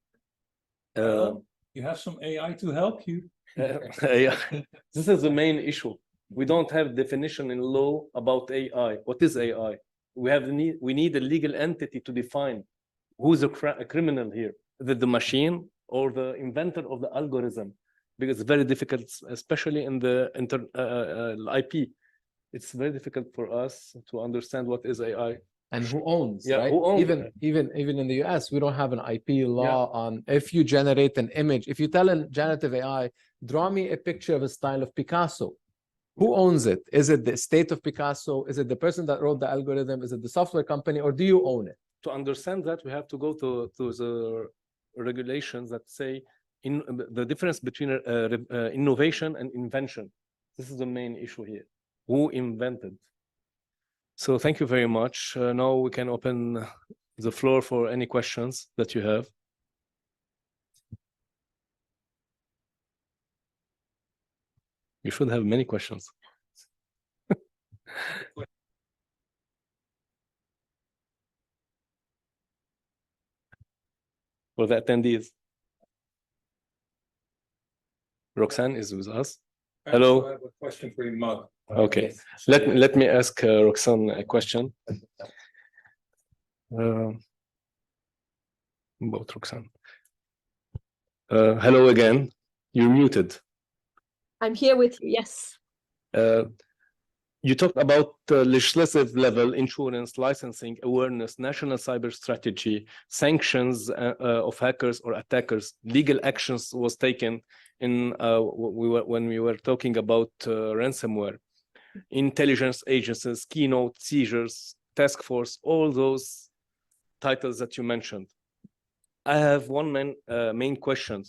You have some AI to help you. Yeah. This is the main issue. We don't have definition in law about AI. What is AI? We need a legal entity to define who's a criminal here. Is it the machine or the inventor of the algorithm? Because it's very difficult, especially in the IP. It's very difficult for us to understand what is AI. And who owns, Yeah, right? who owns even in the US, we don't have an IP law on if you generate an image. If you tell a generative AI, draw me a picture of a style of Picasso, who owns it? Is it the estate of Picasso? Is it the person that wrote the algorithm? Is it the software company, or do you own it? To understand that, we have to go to the regulations that say the difference between innovation and invention. This is the main issue here. Who invented? So thank you very much. Now we can open the floor for any questions that you have. You should have many questions. For the attendees. Roxanne is with us. Hello. I have a question for you, Mug. Okay. Let me ask Roxanne a question. About Roxanne. Hello again. You're muted. I'm here with you, yes. You talked about legislative level, insurance, licensing, awareness, national cyber strategy, sanctions of hackers or attackers, legal actions was taken in when we were talking about ransomware, intelligence agencies, keynote, seizures, task force, all those titles that you mentioned. I have one main question,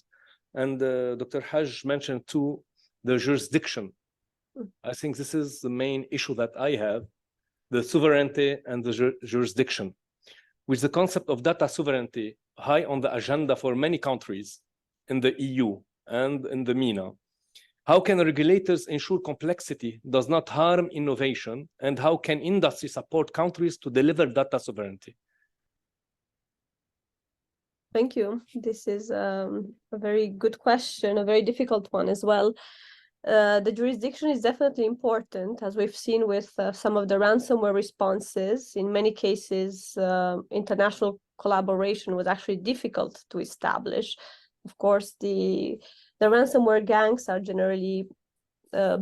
and Dr. Haj mentioned too, the jurisdiction. I think this is the main issue that I have, the sovereignty and the jurisdiction. With the concept of data sovereignty high on the agenda for many countries in the EU and in the MENA, how can regulators ensure complexity does not harm innovation, and how can industry support countries to deliver data sovereignty? Thank you. This is a very good question, a very difficult one as well. The jurisdiction is definitely important, as we've seen with some of the ransomware responses. In many cases, international collaboration was actually difficult to establish. Of course, the ransomware gangs are generally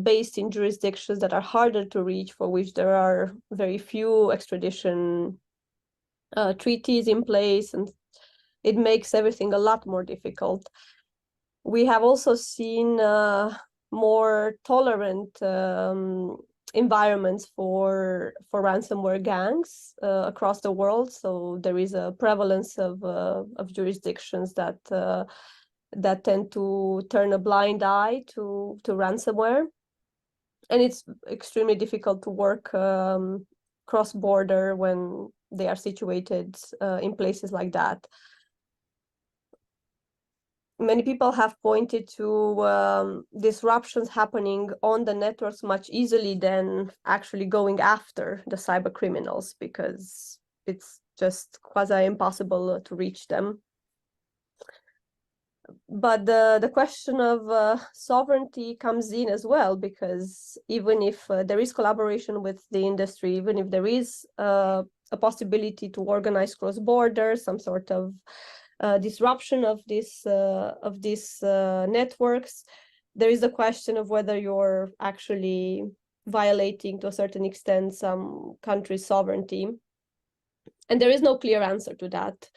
based in jurisdictions that are harder to reach, for which there are very few extradition treaties in place, and it makes everything a lot more difficult. We have also seen more tolerant environments for ransomware gangs across the world. So there is a prevalence of jurisdictions that that tend to turn a blind eye to ransomware, and it's extremely difficult to work cross-border when they are situated in places like that. Many people have pointed to disruptions happening on the networks much easily than actually going after the cyber criminals, because it's just quasi impossible to reach them. But the question of sovereignty comes in as well, because even if there is collaboration with the industry, even if there is a possibility to organize cross-border, some sort of disruption of these networks, there is a question of whether you're actually violating, to a certain extent, some country's sovereignty. And there is no clear answer to that,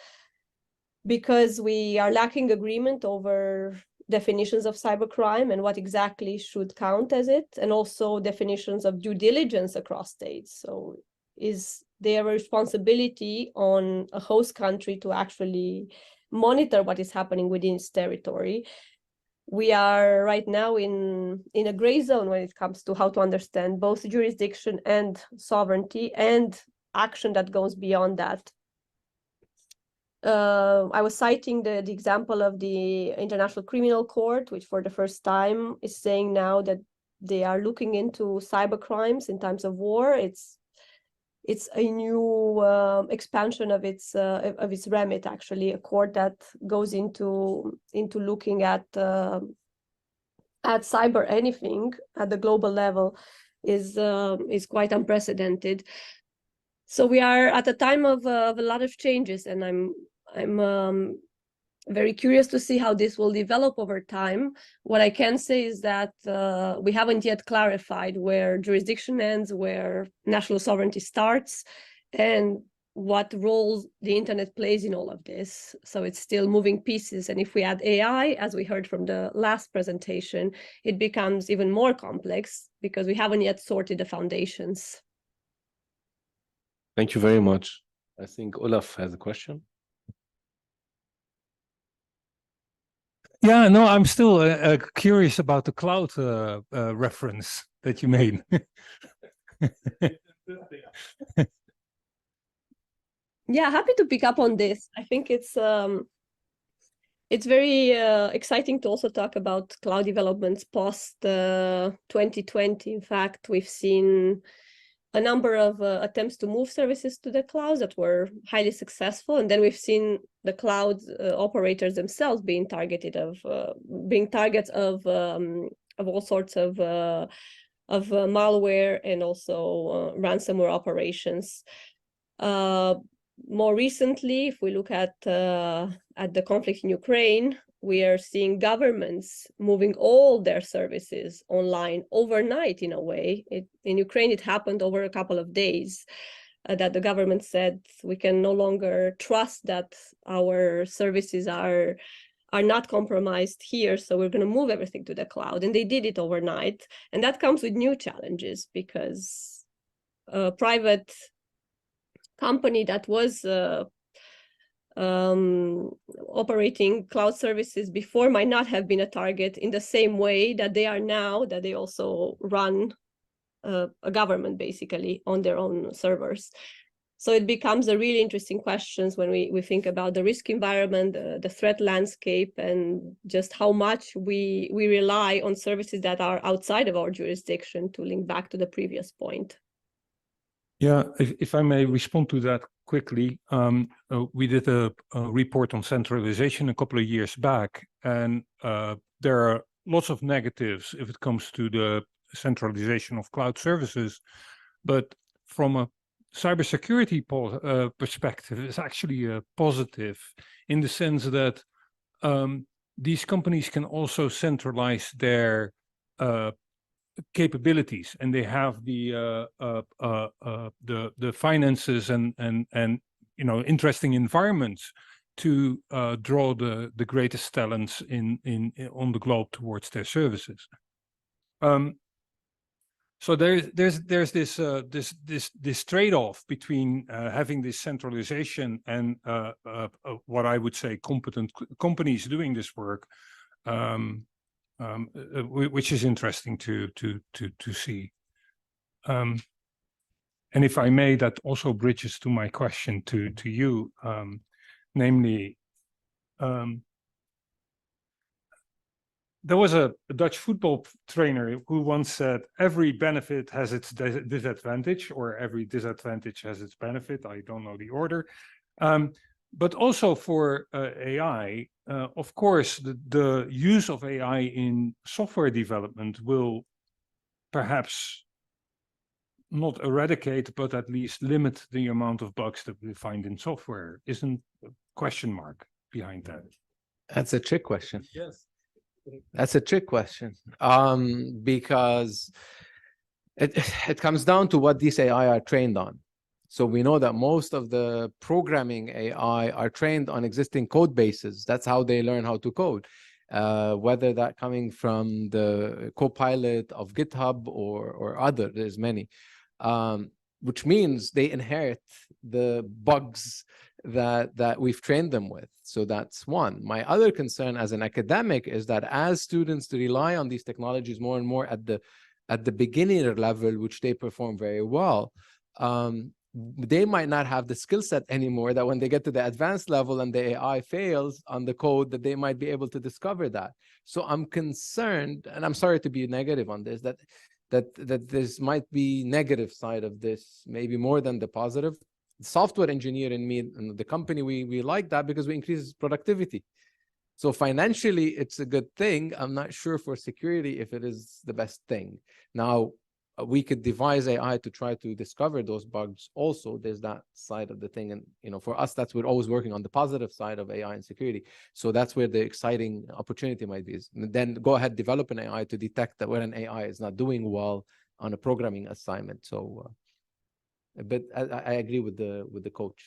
because we are lacking agreement over definitions of cybercrime and what exactly should count as it, and also definitions of due diligence across states. So is there a responsibility on a host country to actually monitor what is happening within its territory? We are right now in a gray zone when it comes to how to understand both jurisdiction and sovereignty and action that goes beyond that. I was citing the example of the International Criminal Court, which for the first time is saying now that they are looking into cyber crimes in times of war. It's a new expansion of its remit, actually, a court that goes into looking at cyber anything at the global level is quite unprecedented. So we are at a time of a lot of changes, and I'm very curious to see how this will develop over time. What I can say is that we haven't yet clarified where jurisdiction ends, where national sovereignty starts, and what role the internet plays in all of this. So it's still moving pieces. And if we add AI, as we heard from the last presentation, it becomes even more complex because we haven't yet sorted the foundations. Thank you very much. I think Olaf has a question. Yeah, no, I'm still curious about the cloud reference that you made. Yeah, happy to pick up on this. I think it's very exciting to also talk about cloud developments post 2020. In fact, we've seen a number of attempts to move services to the cloud that were highly successful, and then we've seen the cloud operators themselves being targets of all sorts of malware and also ransomware operations. More recently, if we look at the conflict in Ukraine, we are seeing governments moving all their services online overnight in a way. In Ukraine, it happened over a couple of days that the government said we can no longer trust that our services are not compromised here, so we're going to move everything to the cloud. And they did it overnight. And that comes with new challenges, because a private company that was operating cloud services before might not have been a target in the same way that they are now, that they also run a government basically on their own servers. So it becomes a really interesting question when we think about the risk environment, the threat landscape, and just how much we rely on services that are outside of our jurisdiction, to link back to the previous point. Yeah, if I may respond to that quickly, we did a report on centralization a couple of years back, and there are lots of negatives if it comes to the centralization of cloud services, but from a cybersecurity perspective, it's actually a positive, in the sense that these companies can also centralize their capabilities, and they have the finances and interesting environments to draw the greatest talents on the globe towards their services. So there's this trade-off between having this centralization and what I would say competent companies doing this work, which is interesting to see. And if I may, that also bridges to my question to you, namely, there was a Dutch football trainer who once said, every benefit has its disadvantage, or every disadvantage has its benefit. I don't know the order. But also for AI, of course, the use of AI in software development will perhaps not eradicate, but at least limit the amount of bugs that we find in software. Isn't a question mark behind that? That's a trick question. Yes. That's a trick question. Because it comes down to what these AI are trained on. So we know that most of the programming AI are trained on existing code bases. That's how they learn how to code. Whether that coming from the Copilot of GitHub or other, there's many. Which means they inherit the bugs that we've trained them with. So that's one. My other concern as an academic is that as students rely on these technologies more and more at the beginner level, which they perform very well, they might not have the skill set anymore that when they get to the advanced level and the AI fails on the code, that they might be able to discover that. So I'm concerned, and I'm sorry to be negative on this, that this might be negative side of this, maybe more than the positive. The software engineer in me and the company, we like that because we increase productivity. So financially, it's a good thing. I'm not sure for security if it is the best thing. Now, we could devise AI to try to discover those bugs also. There's that side of the thing. And, you know, for us, we're always working on the positive side of AI and security. So that's where the exciting opportunity might be. Then go ahead, develop an AI to detect that when an AI is not doing well on a programming assignment. So, but I agree with the coach.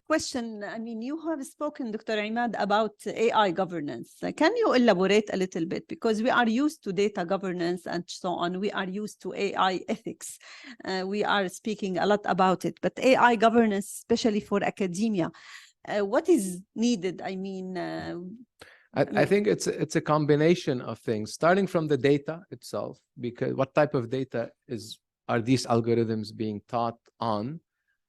Question. I mean, you have spoken, Dr. Imad, about AI governance. Can you elaborate a little bit? Because we are used to data governance and so on. We are used to AI ethics. We are speaking a lot about it. But AI governance, especially for academia, what is needed? I mean, I think it's a combination of things, starting from the data itself, because what type of data are these algorithms being taught on?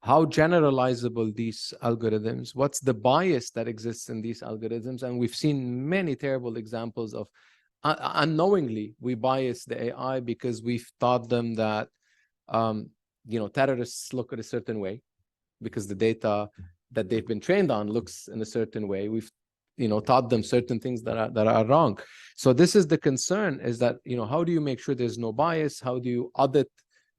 How generalizable these algorithms, what's the bias that exists in these algorithms? And we've seen many terrible examples of unknowingly we bias the AI because we've taught them that terrorists look at a certain way because the data that they've been trained on looks in a certain way. We've taught them certain things that are wrong. So this is the concern, is that how do you make sure there's no bias? How do you audit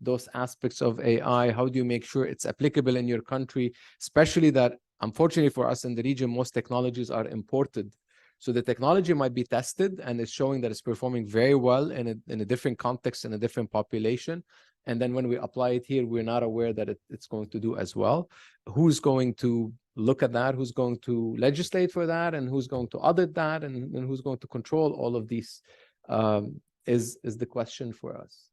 those aspects of AI? How do you make sure it's applicable in your country? Especially that, unfortunately for us in the region, most technologies are imported. So the technology might be tested and it's showing that it's performing very well in a different context, in a different population. And then when we apply it here, we're not aware that it's going to do as well. Who's going to look at that? Who's going to legislate for that? And who's going to audit that? And who's going to control all of these is the question for us.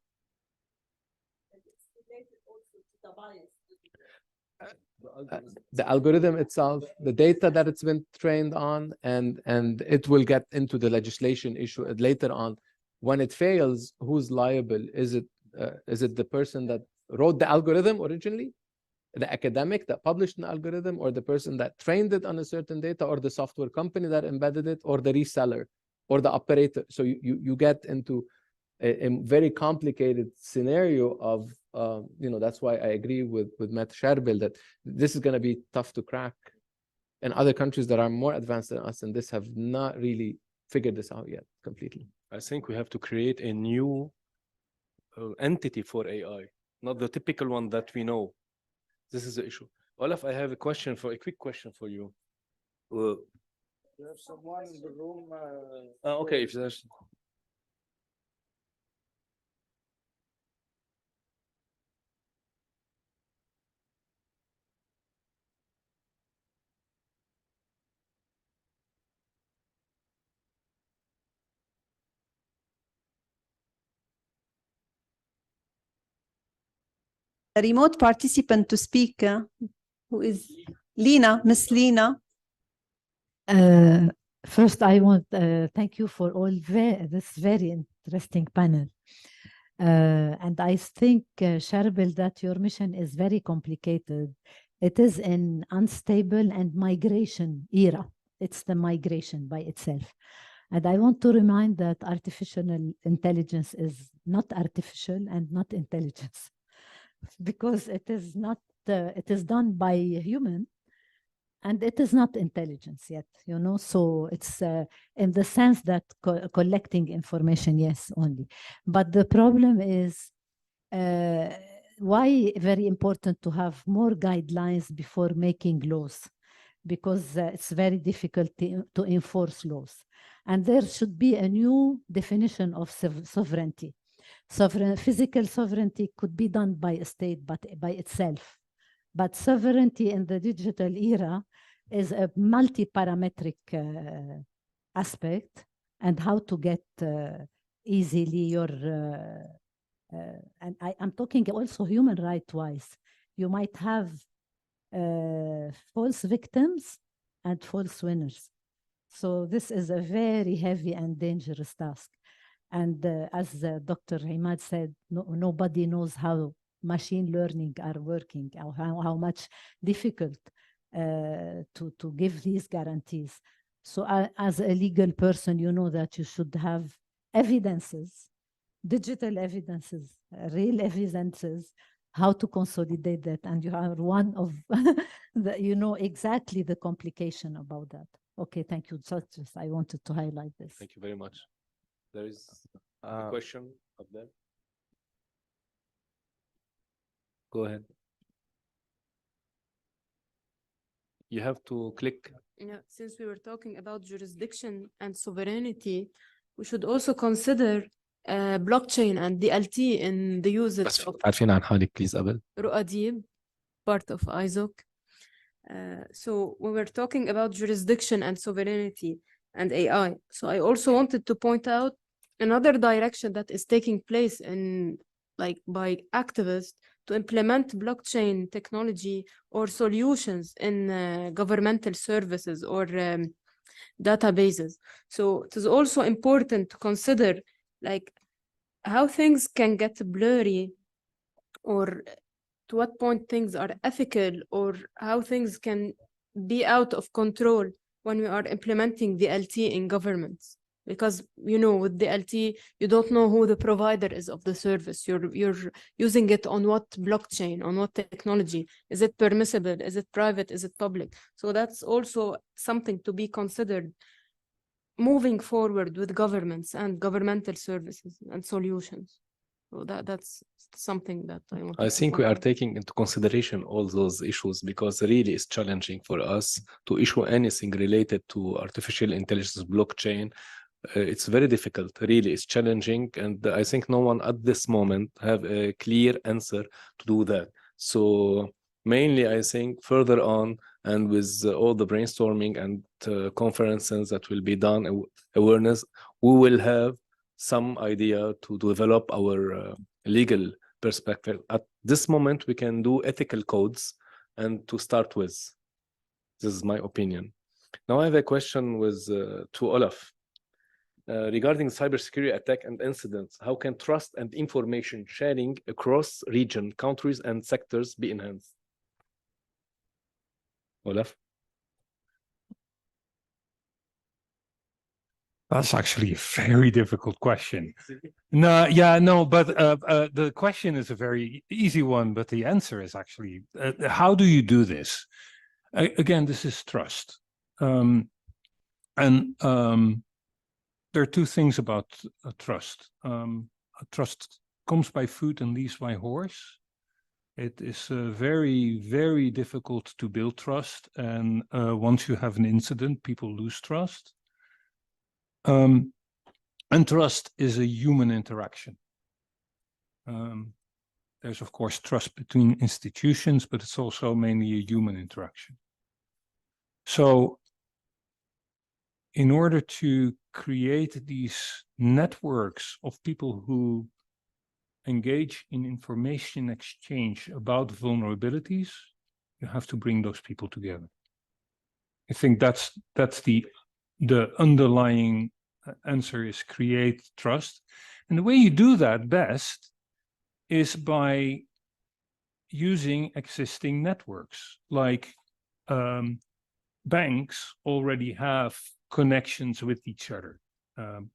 The algorithm itself, the data that it's been trained on, and it will get into the legislation issue later on. When it fails, who's liable? Is it the person that wrote the algorithm originally, the academic that published an algorithm, or the person that trained it on a certain data, or the software company that embedded it, or the reseller, or the operator? So you get into a very complicated scenario of that's why I agree with Matt Scherbil that this is going to be tough to crack. And other countries that are more advanced than us in this have not really figured this out yet completely. I think we have to create a new entity for AI, not the typical one that we know. This is the issue. Olaf, I have a quick question for you. You have someone in the room. Okay, if there's. a remote participant to speak, who is Lena, Miss Lena. First, I want thank you for all this very interesting panel. And I think, Sharbil, that your mission is very complicated. It is an unstable and migration era. It's the migration by itself. And I want to remind that artificial intelligence is not artificial and not intelligence, because it is not, it is done by a human, and it is not intelligence yet, you know, so it's in the sense that collecting information, yes, only. But the problem is why very important to have more guidelines before making laws, because it's very difficult to enforce laws. And there should be a new definition of sovereignty. Physical sovereignty could be done by a state, but by itself. But sovereignty in the digital era is a multi-parametric aspect, and how to get easily your, and I'm talking also human right-wise. You might have false victims and false winners. So this is a very heavy and dangerous task. And as Dr. Imad said, nobody knows how machine learning are working, or how much difficult to give these guarantees. So as a legal person, you know that you should have evidences, digital evidences, real evidences, how to consolidate that. And you are one of the, you know exactly the complication about that. Okay, thank you. So just, I wanted to highlight this. Thank you very much. There is a question up there. Go ahead. You have to click. Yeah, since we were talking about jurisdiction and sovereignty, we should also consider blockchain and DLT in the usage of عارفين عن حالك please قبل. Ru'adib, part of ISOC. So when we're talking about jurisdiction and sovereignty and AI, so I also wanted to point out another direction that is taking place in, like, by activists to implement blockchain technology or solutions in governmental services or databases. So it is also important to consider, like, how things can get blurry, or to what point things are ethical, or how things can be out of control when we are implementing DLT in governments. Because, you know, with DLT, you don't know who the provider is of the service. You're using it on what blockchain, on what technology. Is it permissible? Is it private? Is it public? So that's also something to be considered moving forward with governments and governmental services and solutions. So that's something that I want. I think we are taking into consideration all those issues, because really it's challenging for us to issue anything related to artificial intelligence, blockchain. It's very difficult, really, it's challenging. And I think no one at this moment have a clear answer to do that. So mainly, I think further on, and with all the brainstorming and conferences that will be done, awareness, we will have some idea to develop our legal perspective. At this moment, we can do ethical codes and to start with. This is my opinion. Now I have a question with to Olaf. Regarding cybersecurity attack and incidents, how can trust and information sharing across region, countries, and sectors be enhanced? Olaf? That's actually a very difficult question. No, yeah, no, but the question is a very easy one, but the answer is actually, how do you do this? Again, this is trust. There are two things about trust. Trust comes by foot and leaves by horse. It is very, very difficult to build trust. And once you have an incident, people lose trust. And trust is a human interaction. There's, of course, trust between institutions, but it's also mainly a human interaction. So in order to create these networks of people who engage in information exchange about vulnerabilities, you have to bring those people together. I think that's the underlying answer is create trust. And the way you do that best is by using existing networks. Like banks already have connections with each other,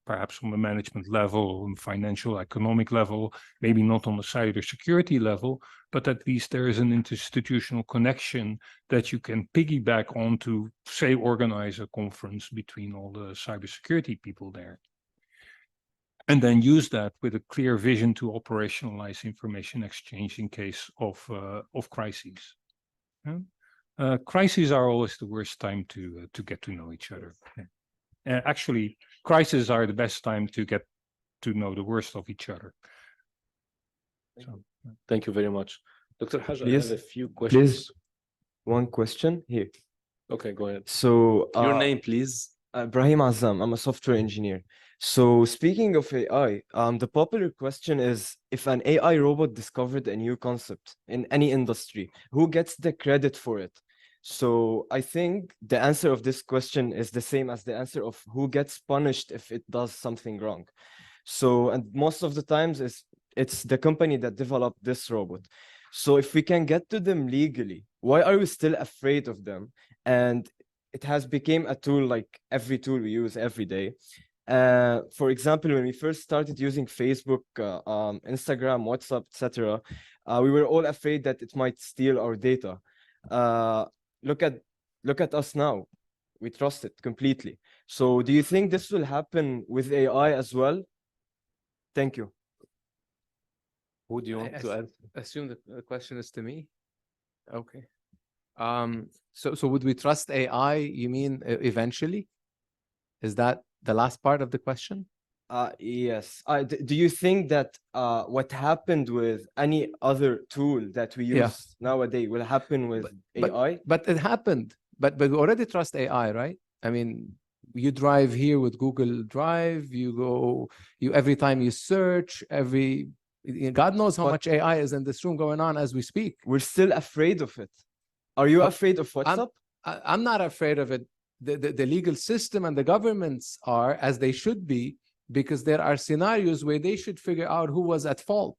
perhaps on the management level, on financial, economic level, maybe not on the cybersecurity level, but at least there is an institutional connection that you can piggyback on to, say, organize a conference between all the cybersecurity people there. And then use that with a clear vision to operationalize information exchange in case of crises. Crises are always the worst time to get to know each other. Actually, crises are the best time to get to know the worst of each other. So, Thank you very much. Dr. Haj, I Please, have a few questions. please, one question here. Okay, go ahead. So, Your name, please. Ibrahim Azam, I'm a software engineer. So speaking of AI, the popular question is, if an AI robot discovered a new concept in any industry, who gets the credit for it? So I think the answer of this question is the same as the answer of who gets punished if it does something wrong. So, and most of the times it's the company that developed this robot. So if we can get to them legally, why are we still afraid of them? And it has become a tool like every tool we use every day. For example, when we first started using Facebook, Instagram, WhatsApp, etc., we were all afraid that it might steal our data. Look at us now. We trust it completely. So do you think this will happen with AI as well? Thank you. Who do you want to add? Assume that the question is to me. Okay. So would we trust AI? You mean eventually? Is that the last part of the question? Yes. Do you think that what happened with any other tool that we use nowadays will happen with AI? But it happened. But we already trust AI, right? I mean, you drive here with Google Drive. You every time you search, God knows how much AI is in this room going on as we speak. We're still afraid of it. Are you afraid of WhatsApp? I'm not afraid of it. The legal system and the governments are, as they should be, because there are scenarios where they should figure out who was at fault.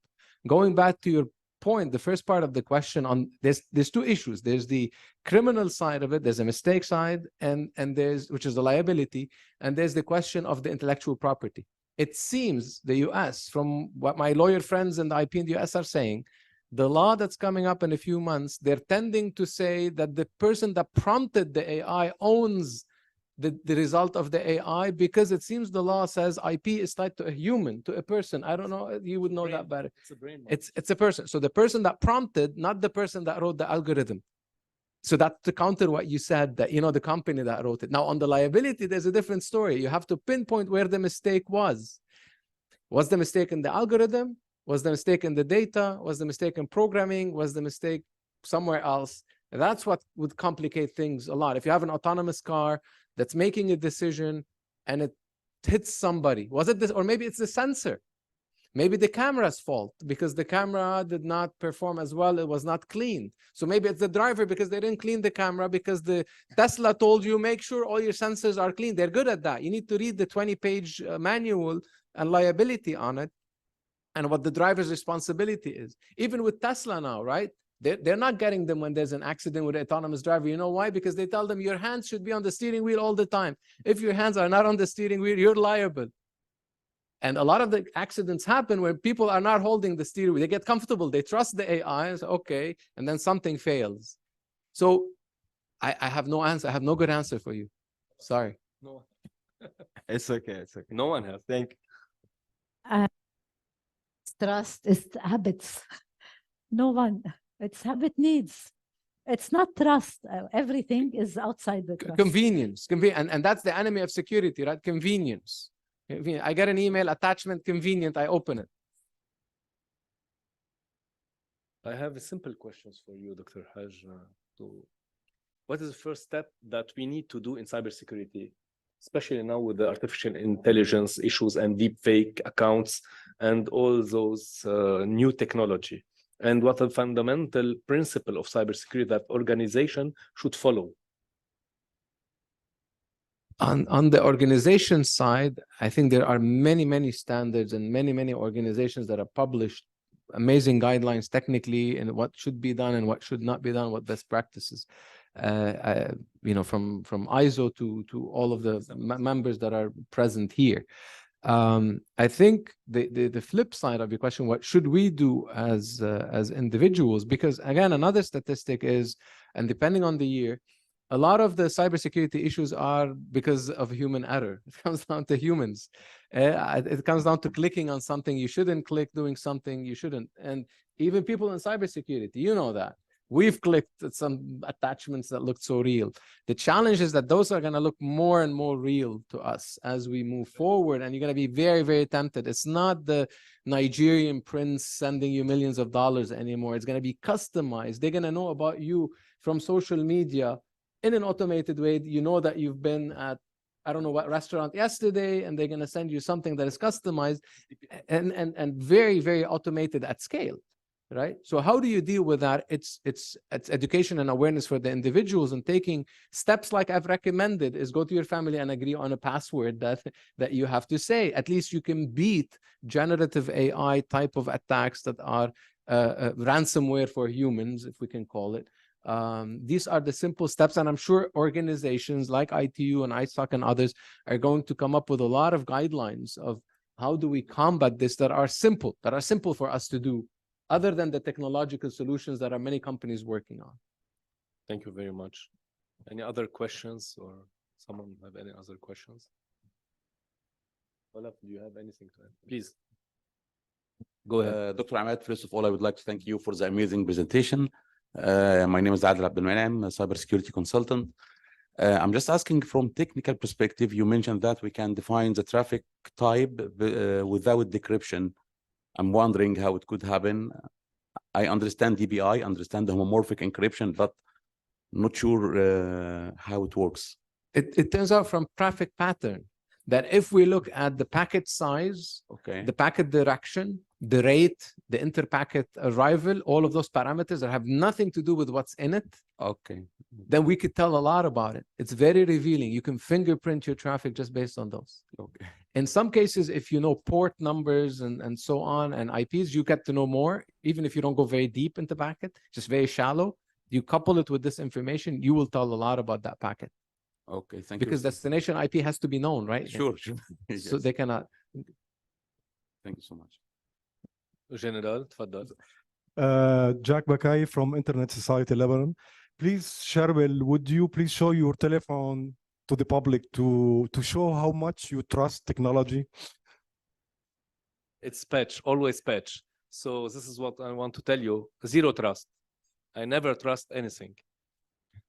Going back to your point, the first part of the question on there's two issues. There's the criminal side of it, there's a mistake side, and there's, which is the liability, and there's the question of the intellectual property. It seems the US, from what my lawyer friends and the IP in the US are saying, the law that's coming up in a few months, they're tending to say that the person that prompted the AI owns the result of the AI, because it seems the law says IP is tied to a human, to a person. I don't know, you would know that better. It's a brain. It's a person. So the person that prompted, not the person that wrote the algorithm. So that's to counter what you said, that, the company that wrote it. Now, on the liability, there's a different story. You have to pinpoint where the mistake was. Was the mistake in the algorithm? Was the mistake in the data? Was the mistake in programming? Was the mistake somewhere else? And that's what would complicate things a lot. If you have an autonomous car that's making a decision and it hits somebody, was it this? Or maybe it's the sensor. Maybe the camera's fault because the camera did not perform as well. It was not clean. So maybe it's the driver because they didn't clean the camera, because the Tesla told you, make sure all your sensors are clean. They're good at that. You need to read the 20-page manual and liability on it and what the driver's responsibility is. Even with Tesla now, right? They're not getting them when there's an accident with an autonomous driver. You know why? Because they tell them your hands should be on the steering wheel all the time. If your hands are not on the steering wheel, you're liable. And a lot of the accidents happen when people are not holding the steering wheel. They get comfortable. They trust the AI and say, okay, and then something fails. So I have no answer. I have no good answer for you. Sorry. No, It's okay. It's okay. no one has. Thank you. Trust is habits. No one. It's habit needs. It's not trust. Everything is outside the trust. Convenience. And that's the enemy of security, right? Convenience. I get an email attachment, convenient, I open it. I have simple questions for you, Dr. Haj. What is the first step that we need to do in cybersecurity? especially now with the artificial intelligence issues and deep fake accounts and all those new technology. And what a fundamental principle of cybersecurity that organization should follow. On the organization side, I think there are many standards and many organizations that have published amazing guidelines technically and what should be done and what should not be done, what best practices. You know, from ISO to all of the members that are present here. I think the flip side of your question, what should we do as individuals? Because again, another statistic is, and depending on the year, a lot of the cybersecurity issues are because of human error. It comes down to humans. It comes down to clicking on something you shouldn't click, doing something you shouldn't. And even people in cybersecurity, you know that. We've clicked at some attachments that looked so real. The challenge is that those are going to look more and more real to us as we move forward. And you're going to be very tempted. It's not the Nigerian prince sending you millions of dollars anymore. It's going to be customized. They're going to know about you from social media in an automated way. You know that you've been at, I don't know what restaurant yesterday, and they're going to send you something that is customized and very automated at scale. Right. So how do you deal with that? It's education and awareness for the individuals, and taking steps like I've recommended is go to your family and agree on a password that you have to say. At least you can beat generative AI type of attacks that are ransomware for humans, if we can call it. These are the simple steps, and I'm sure organizations like ITU and ISOC and others are going to come up with a lot of guidelines of how do we combat this that are simple for us to do, other than the technological solutions that are many companies working on. Thank you very much. Any other questions, or someone have any other questions? Olaf, do you have anything to add? Please. Go ahead. Dr. Ahmed, first of all, I would like to thank you for the amazing presentation. My name is Adel Abdelmanem, a cybersecurity consultant. I'm just asking from technical perspective, you mentioned that we can define the traffic type without decryption. I'm wondering how it could happen. I understand DPI, understand the homomorphic encryption, but not sure how it works. It turns out from traffic pattern that if we look at the packet size, okay, the packet direction, the rate, the inter-packet arrival, all of those parameters that have nothing to do with what's in it, okay, then we could tell a lot about it. It's very revealing. You can fingerprint your traffic just based on those. Okay. In some cases, if you know port numbers and so on and IPs, you get to know more, even if you don't go very deep into packet, just very shallow. You couple it with this information, you will tell a lot about that packet. Okay, thank you. Because destination IP has to be known, right? Sure. Yes. So they cannot. Thank you so much. General, تفضل. Jack Bakai from Internet Society Lebanon. Please, Charbel, would you please show your telephone to the public to show how much you trust technology? It's patch, always patch. So this is what I want to tell you. Zero trust. I never trust anything.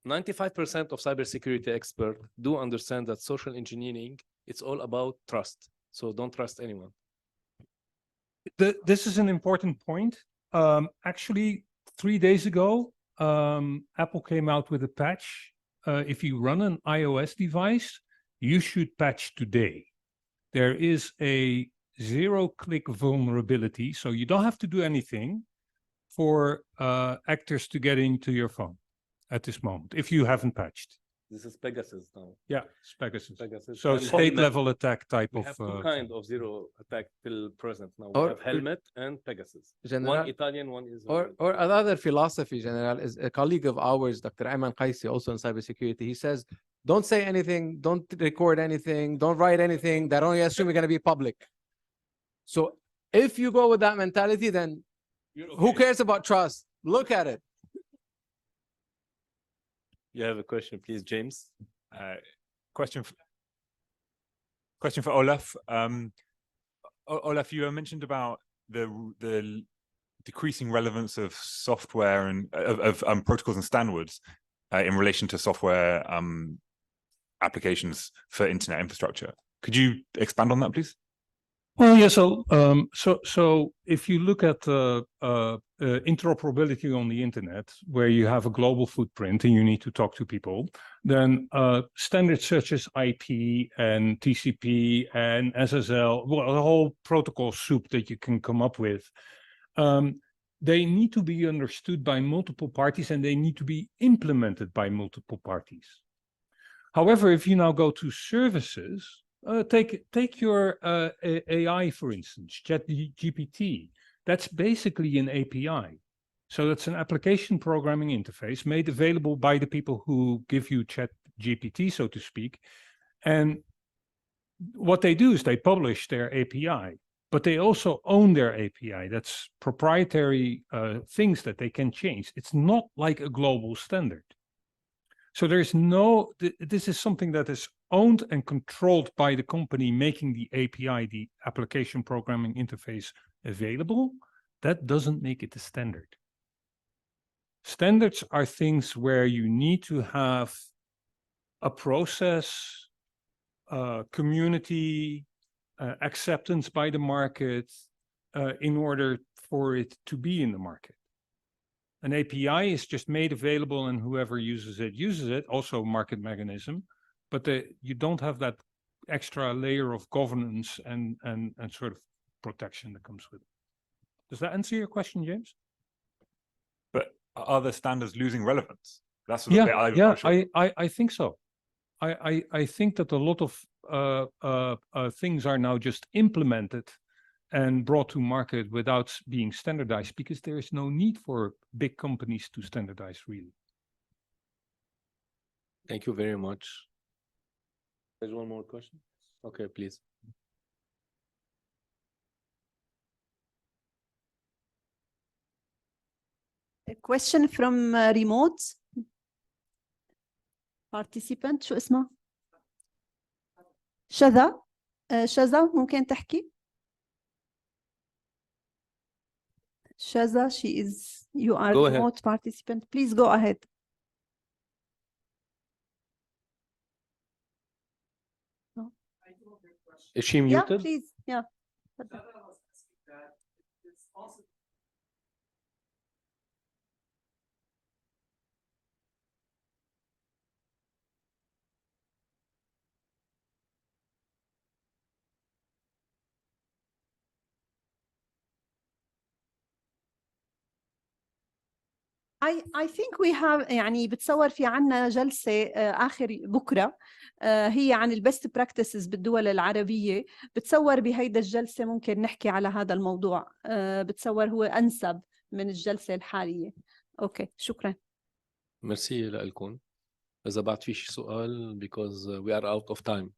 95% of cybersecurity experts do understand that social engineering, it's all about trust. So don't trust anyone. This is an important point. Actually, 3 days ago, Apple came out with a patch. If you run an iOS device, you should patch today. There is a zero-click vulnerability, so you don't have to do anything for actors to get into your phone at this moment, if you haven't patched. This is Pegasus now. Yeah, it's Pegasus. Pegasus. So And state-level attack type we of... have two kind of zero attack till present now. We Or- have Helmet and Pegasus. General, One Italian, one is... or another philosophy, General, is a colleague of ours, Dr. Ayman Qaisi, also in cybersecurity. He says, don't say anything, don't record anything, don't write anything. That only assume you're going to be public. So if you go with that mentality, then who cares about trust? Look at it. You have a question, please, James. Question for Olaf. Olaf, you mentioned about the decreasing relevance of software and of protocols and standards in relation to software applications for internet infrastructure. Could you expand on that, please? Well, yeah. So if you look at interoperability on the internet, where you have a global footprint and you need to talk to people, then standards such as IP and TCP and SSL, well, the whole protocol soup that you can come up with, they need to be understood by multiple parties and they need to be implemented by multiple parties. However, if you now go to services, take your AI, for instance, ChatGPT. That's basically an API. So that's an application programming interface made available by the people who give you ChatGPT, so to speak. And what they do is they publish their API, but they also own their API. That's proprietary things that they can change. It's not like a global standard. So there's no, this is something that is owned and controlled by the company making the API, the application programming interface, available. That doesn't make it a standard. Standards are things where you need to have a process, community, acceptance by the market in order for it to be in the market. An API is just made available and whoever uses it, also a market mechanism, but you don't have that extra layer of governance and sort of protection that comes with it. Does that answer your question, James? But are the standards losing relevance? That's Yeah, the bit I think so. I think that a lot of things are now just implemented and brought to market without being standardized because there is no need for big companies to standardize, really. Thank you very much. There's one more question. Okay, please. A question from remote participant. شو اسمها؟ شذا. شذا ممكن تحكي؟ Shaza, you are Go a ahead. remote participant. Please go ahead. No. Is she Yeah, muted? please. Yeah. I think we have يعني بتصور في عنا جلسة آخر بكرة هي عن البست براكتسز بالدول العربية. بتصور بهيدا الجلسة ممكن نحكي على هذا الموضوع. بتصور هو أنسب من الجلسة الحالية. أوكي شكرا. ميرسي لكم. إذا بعد في شي سؤال because we are out of time.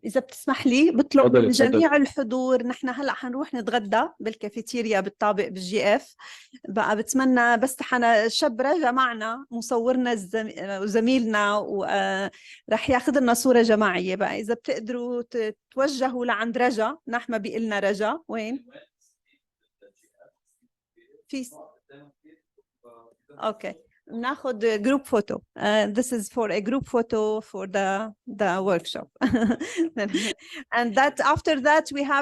إذا بتسمح لي بطلب تفضلي، من جميع تفضلي. الحضور. نحن هلأ حنروح نتغدى بالكافيتيريا بالطابق بالجي اف. بقى بتمنى بس حنا شبرة جمعنا مصورنا وزميلنا ورح ياخذ لنا صورة جماعية. بقى إذا بتقدروا توجهوا لعند رجا. نحن بيقلنا رجا وين؟ في اوكي ناخذ group photo. This is for a group photo for the workshop. And that after that we have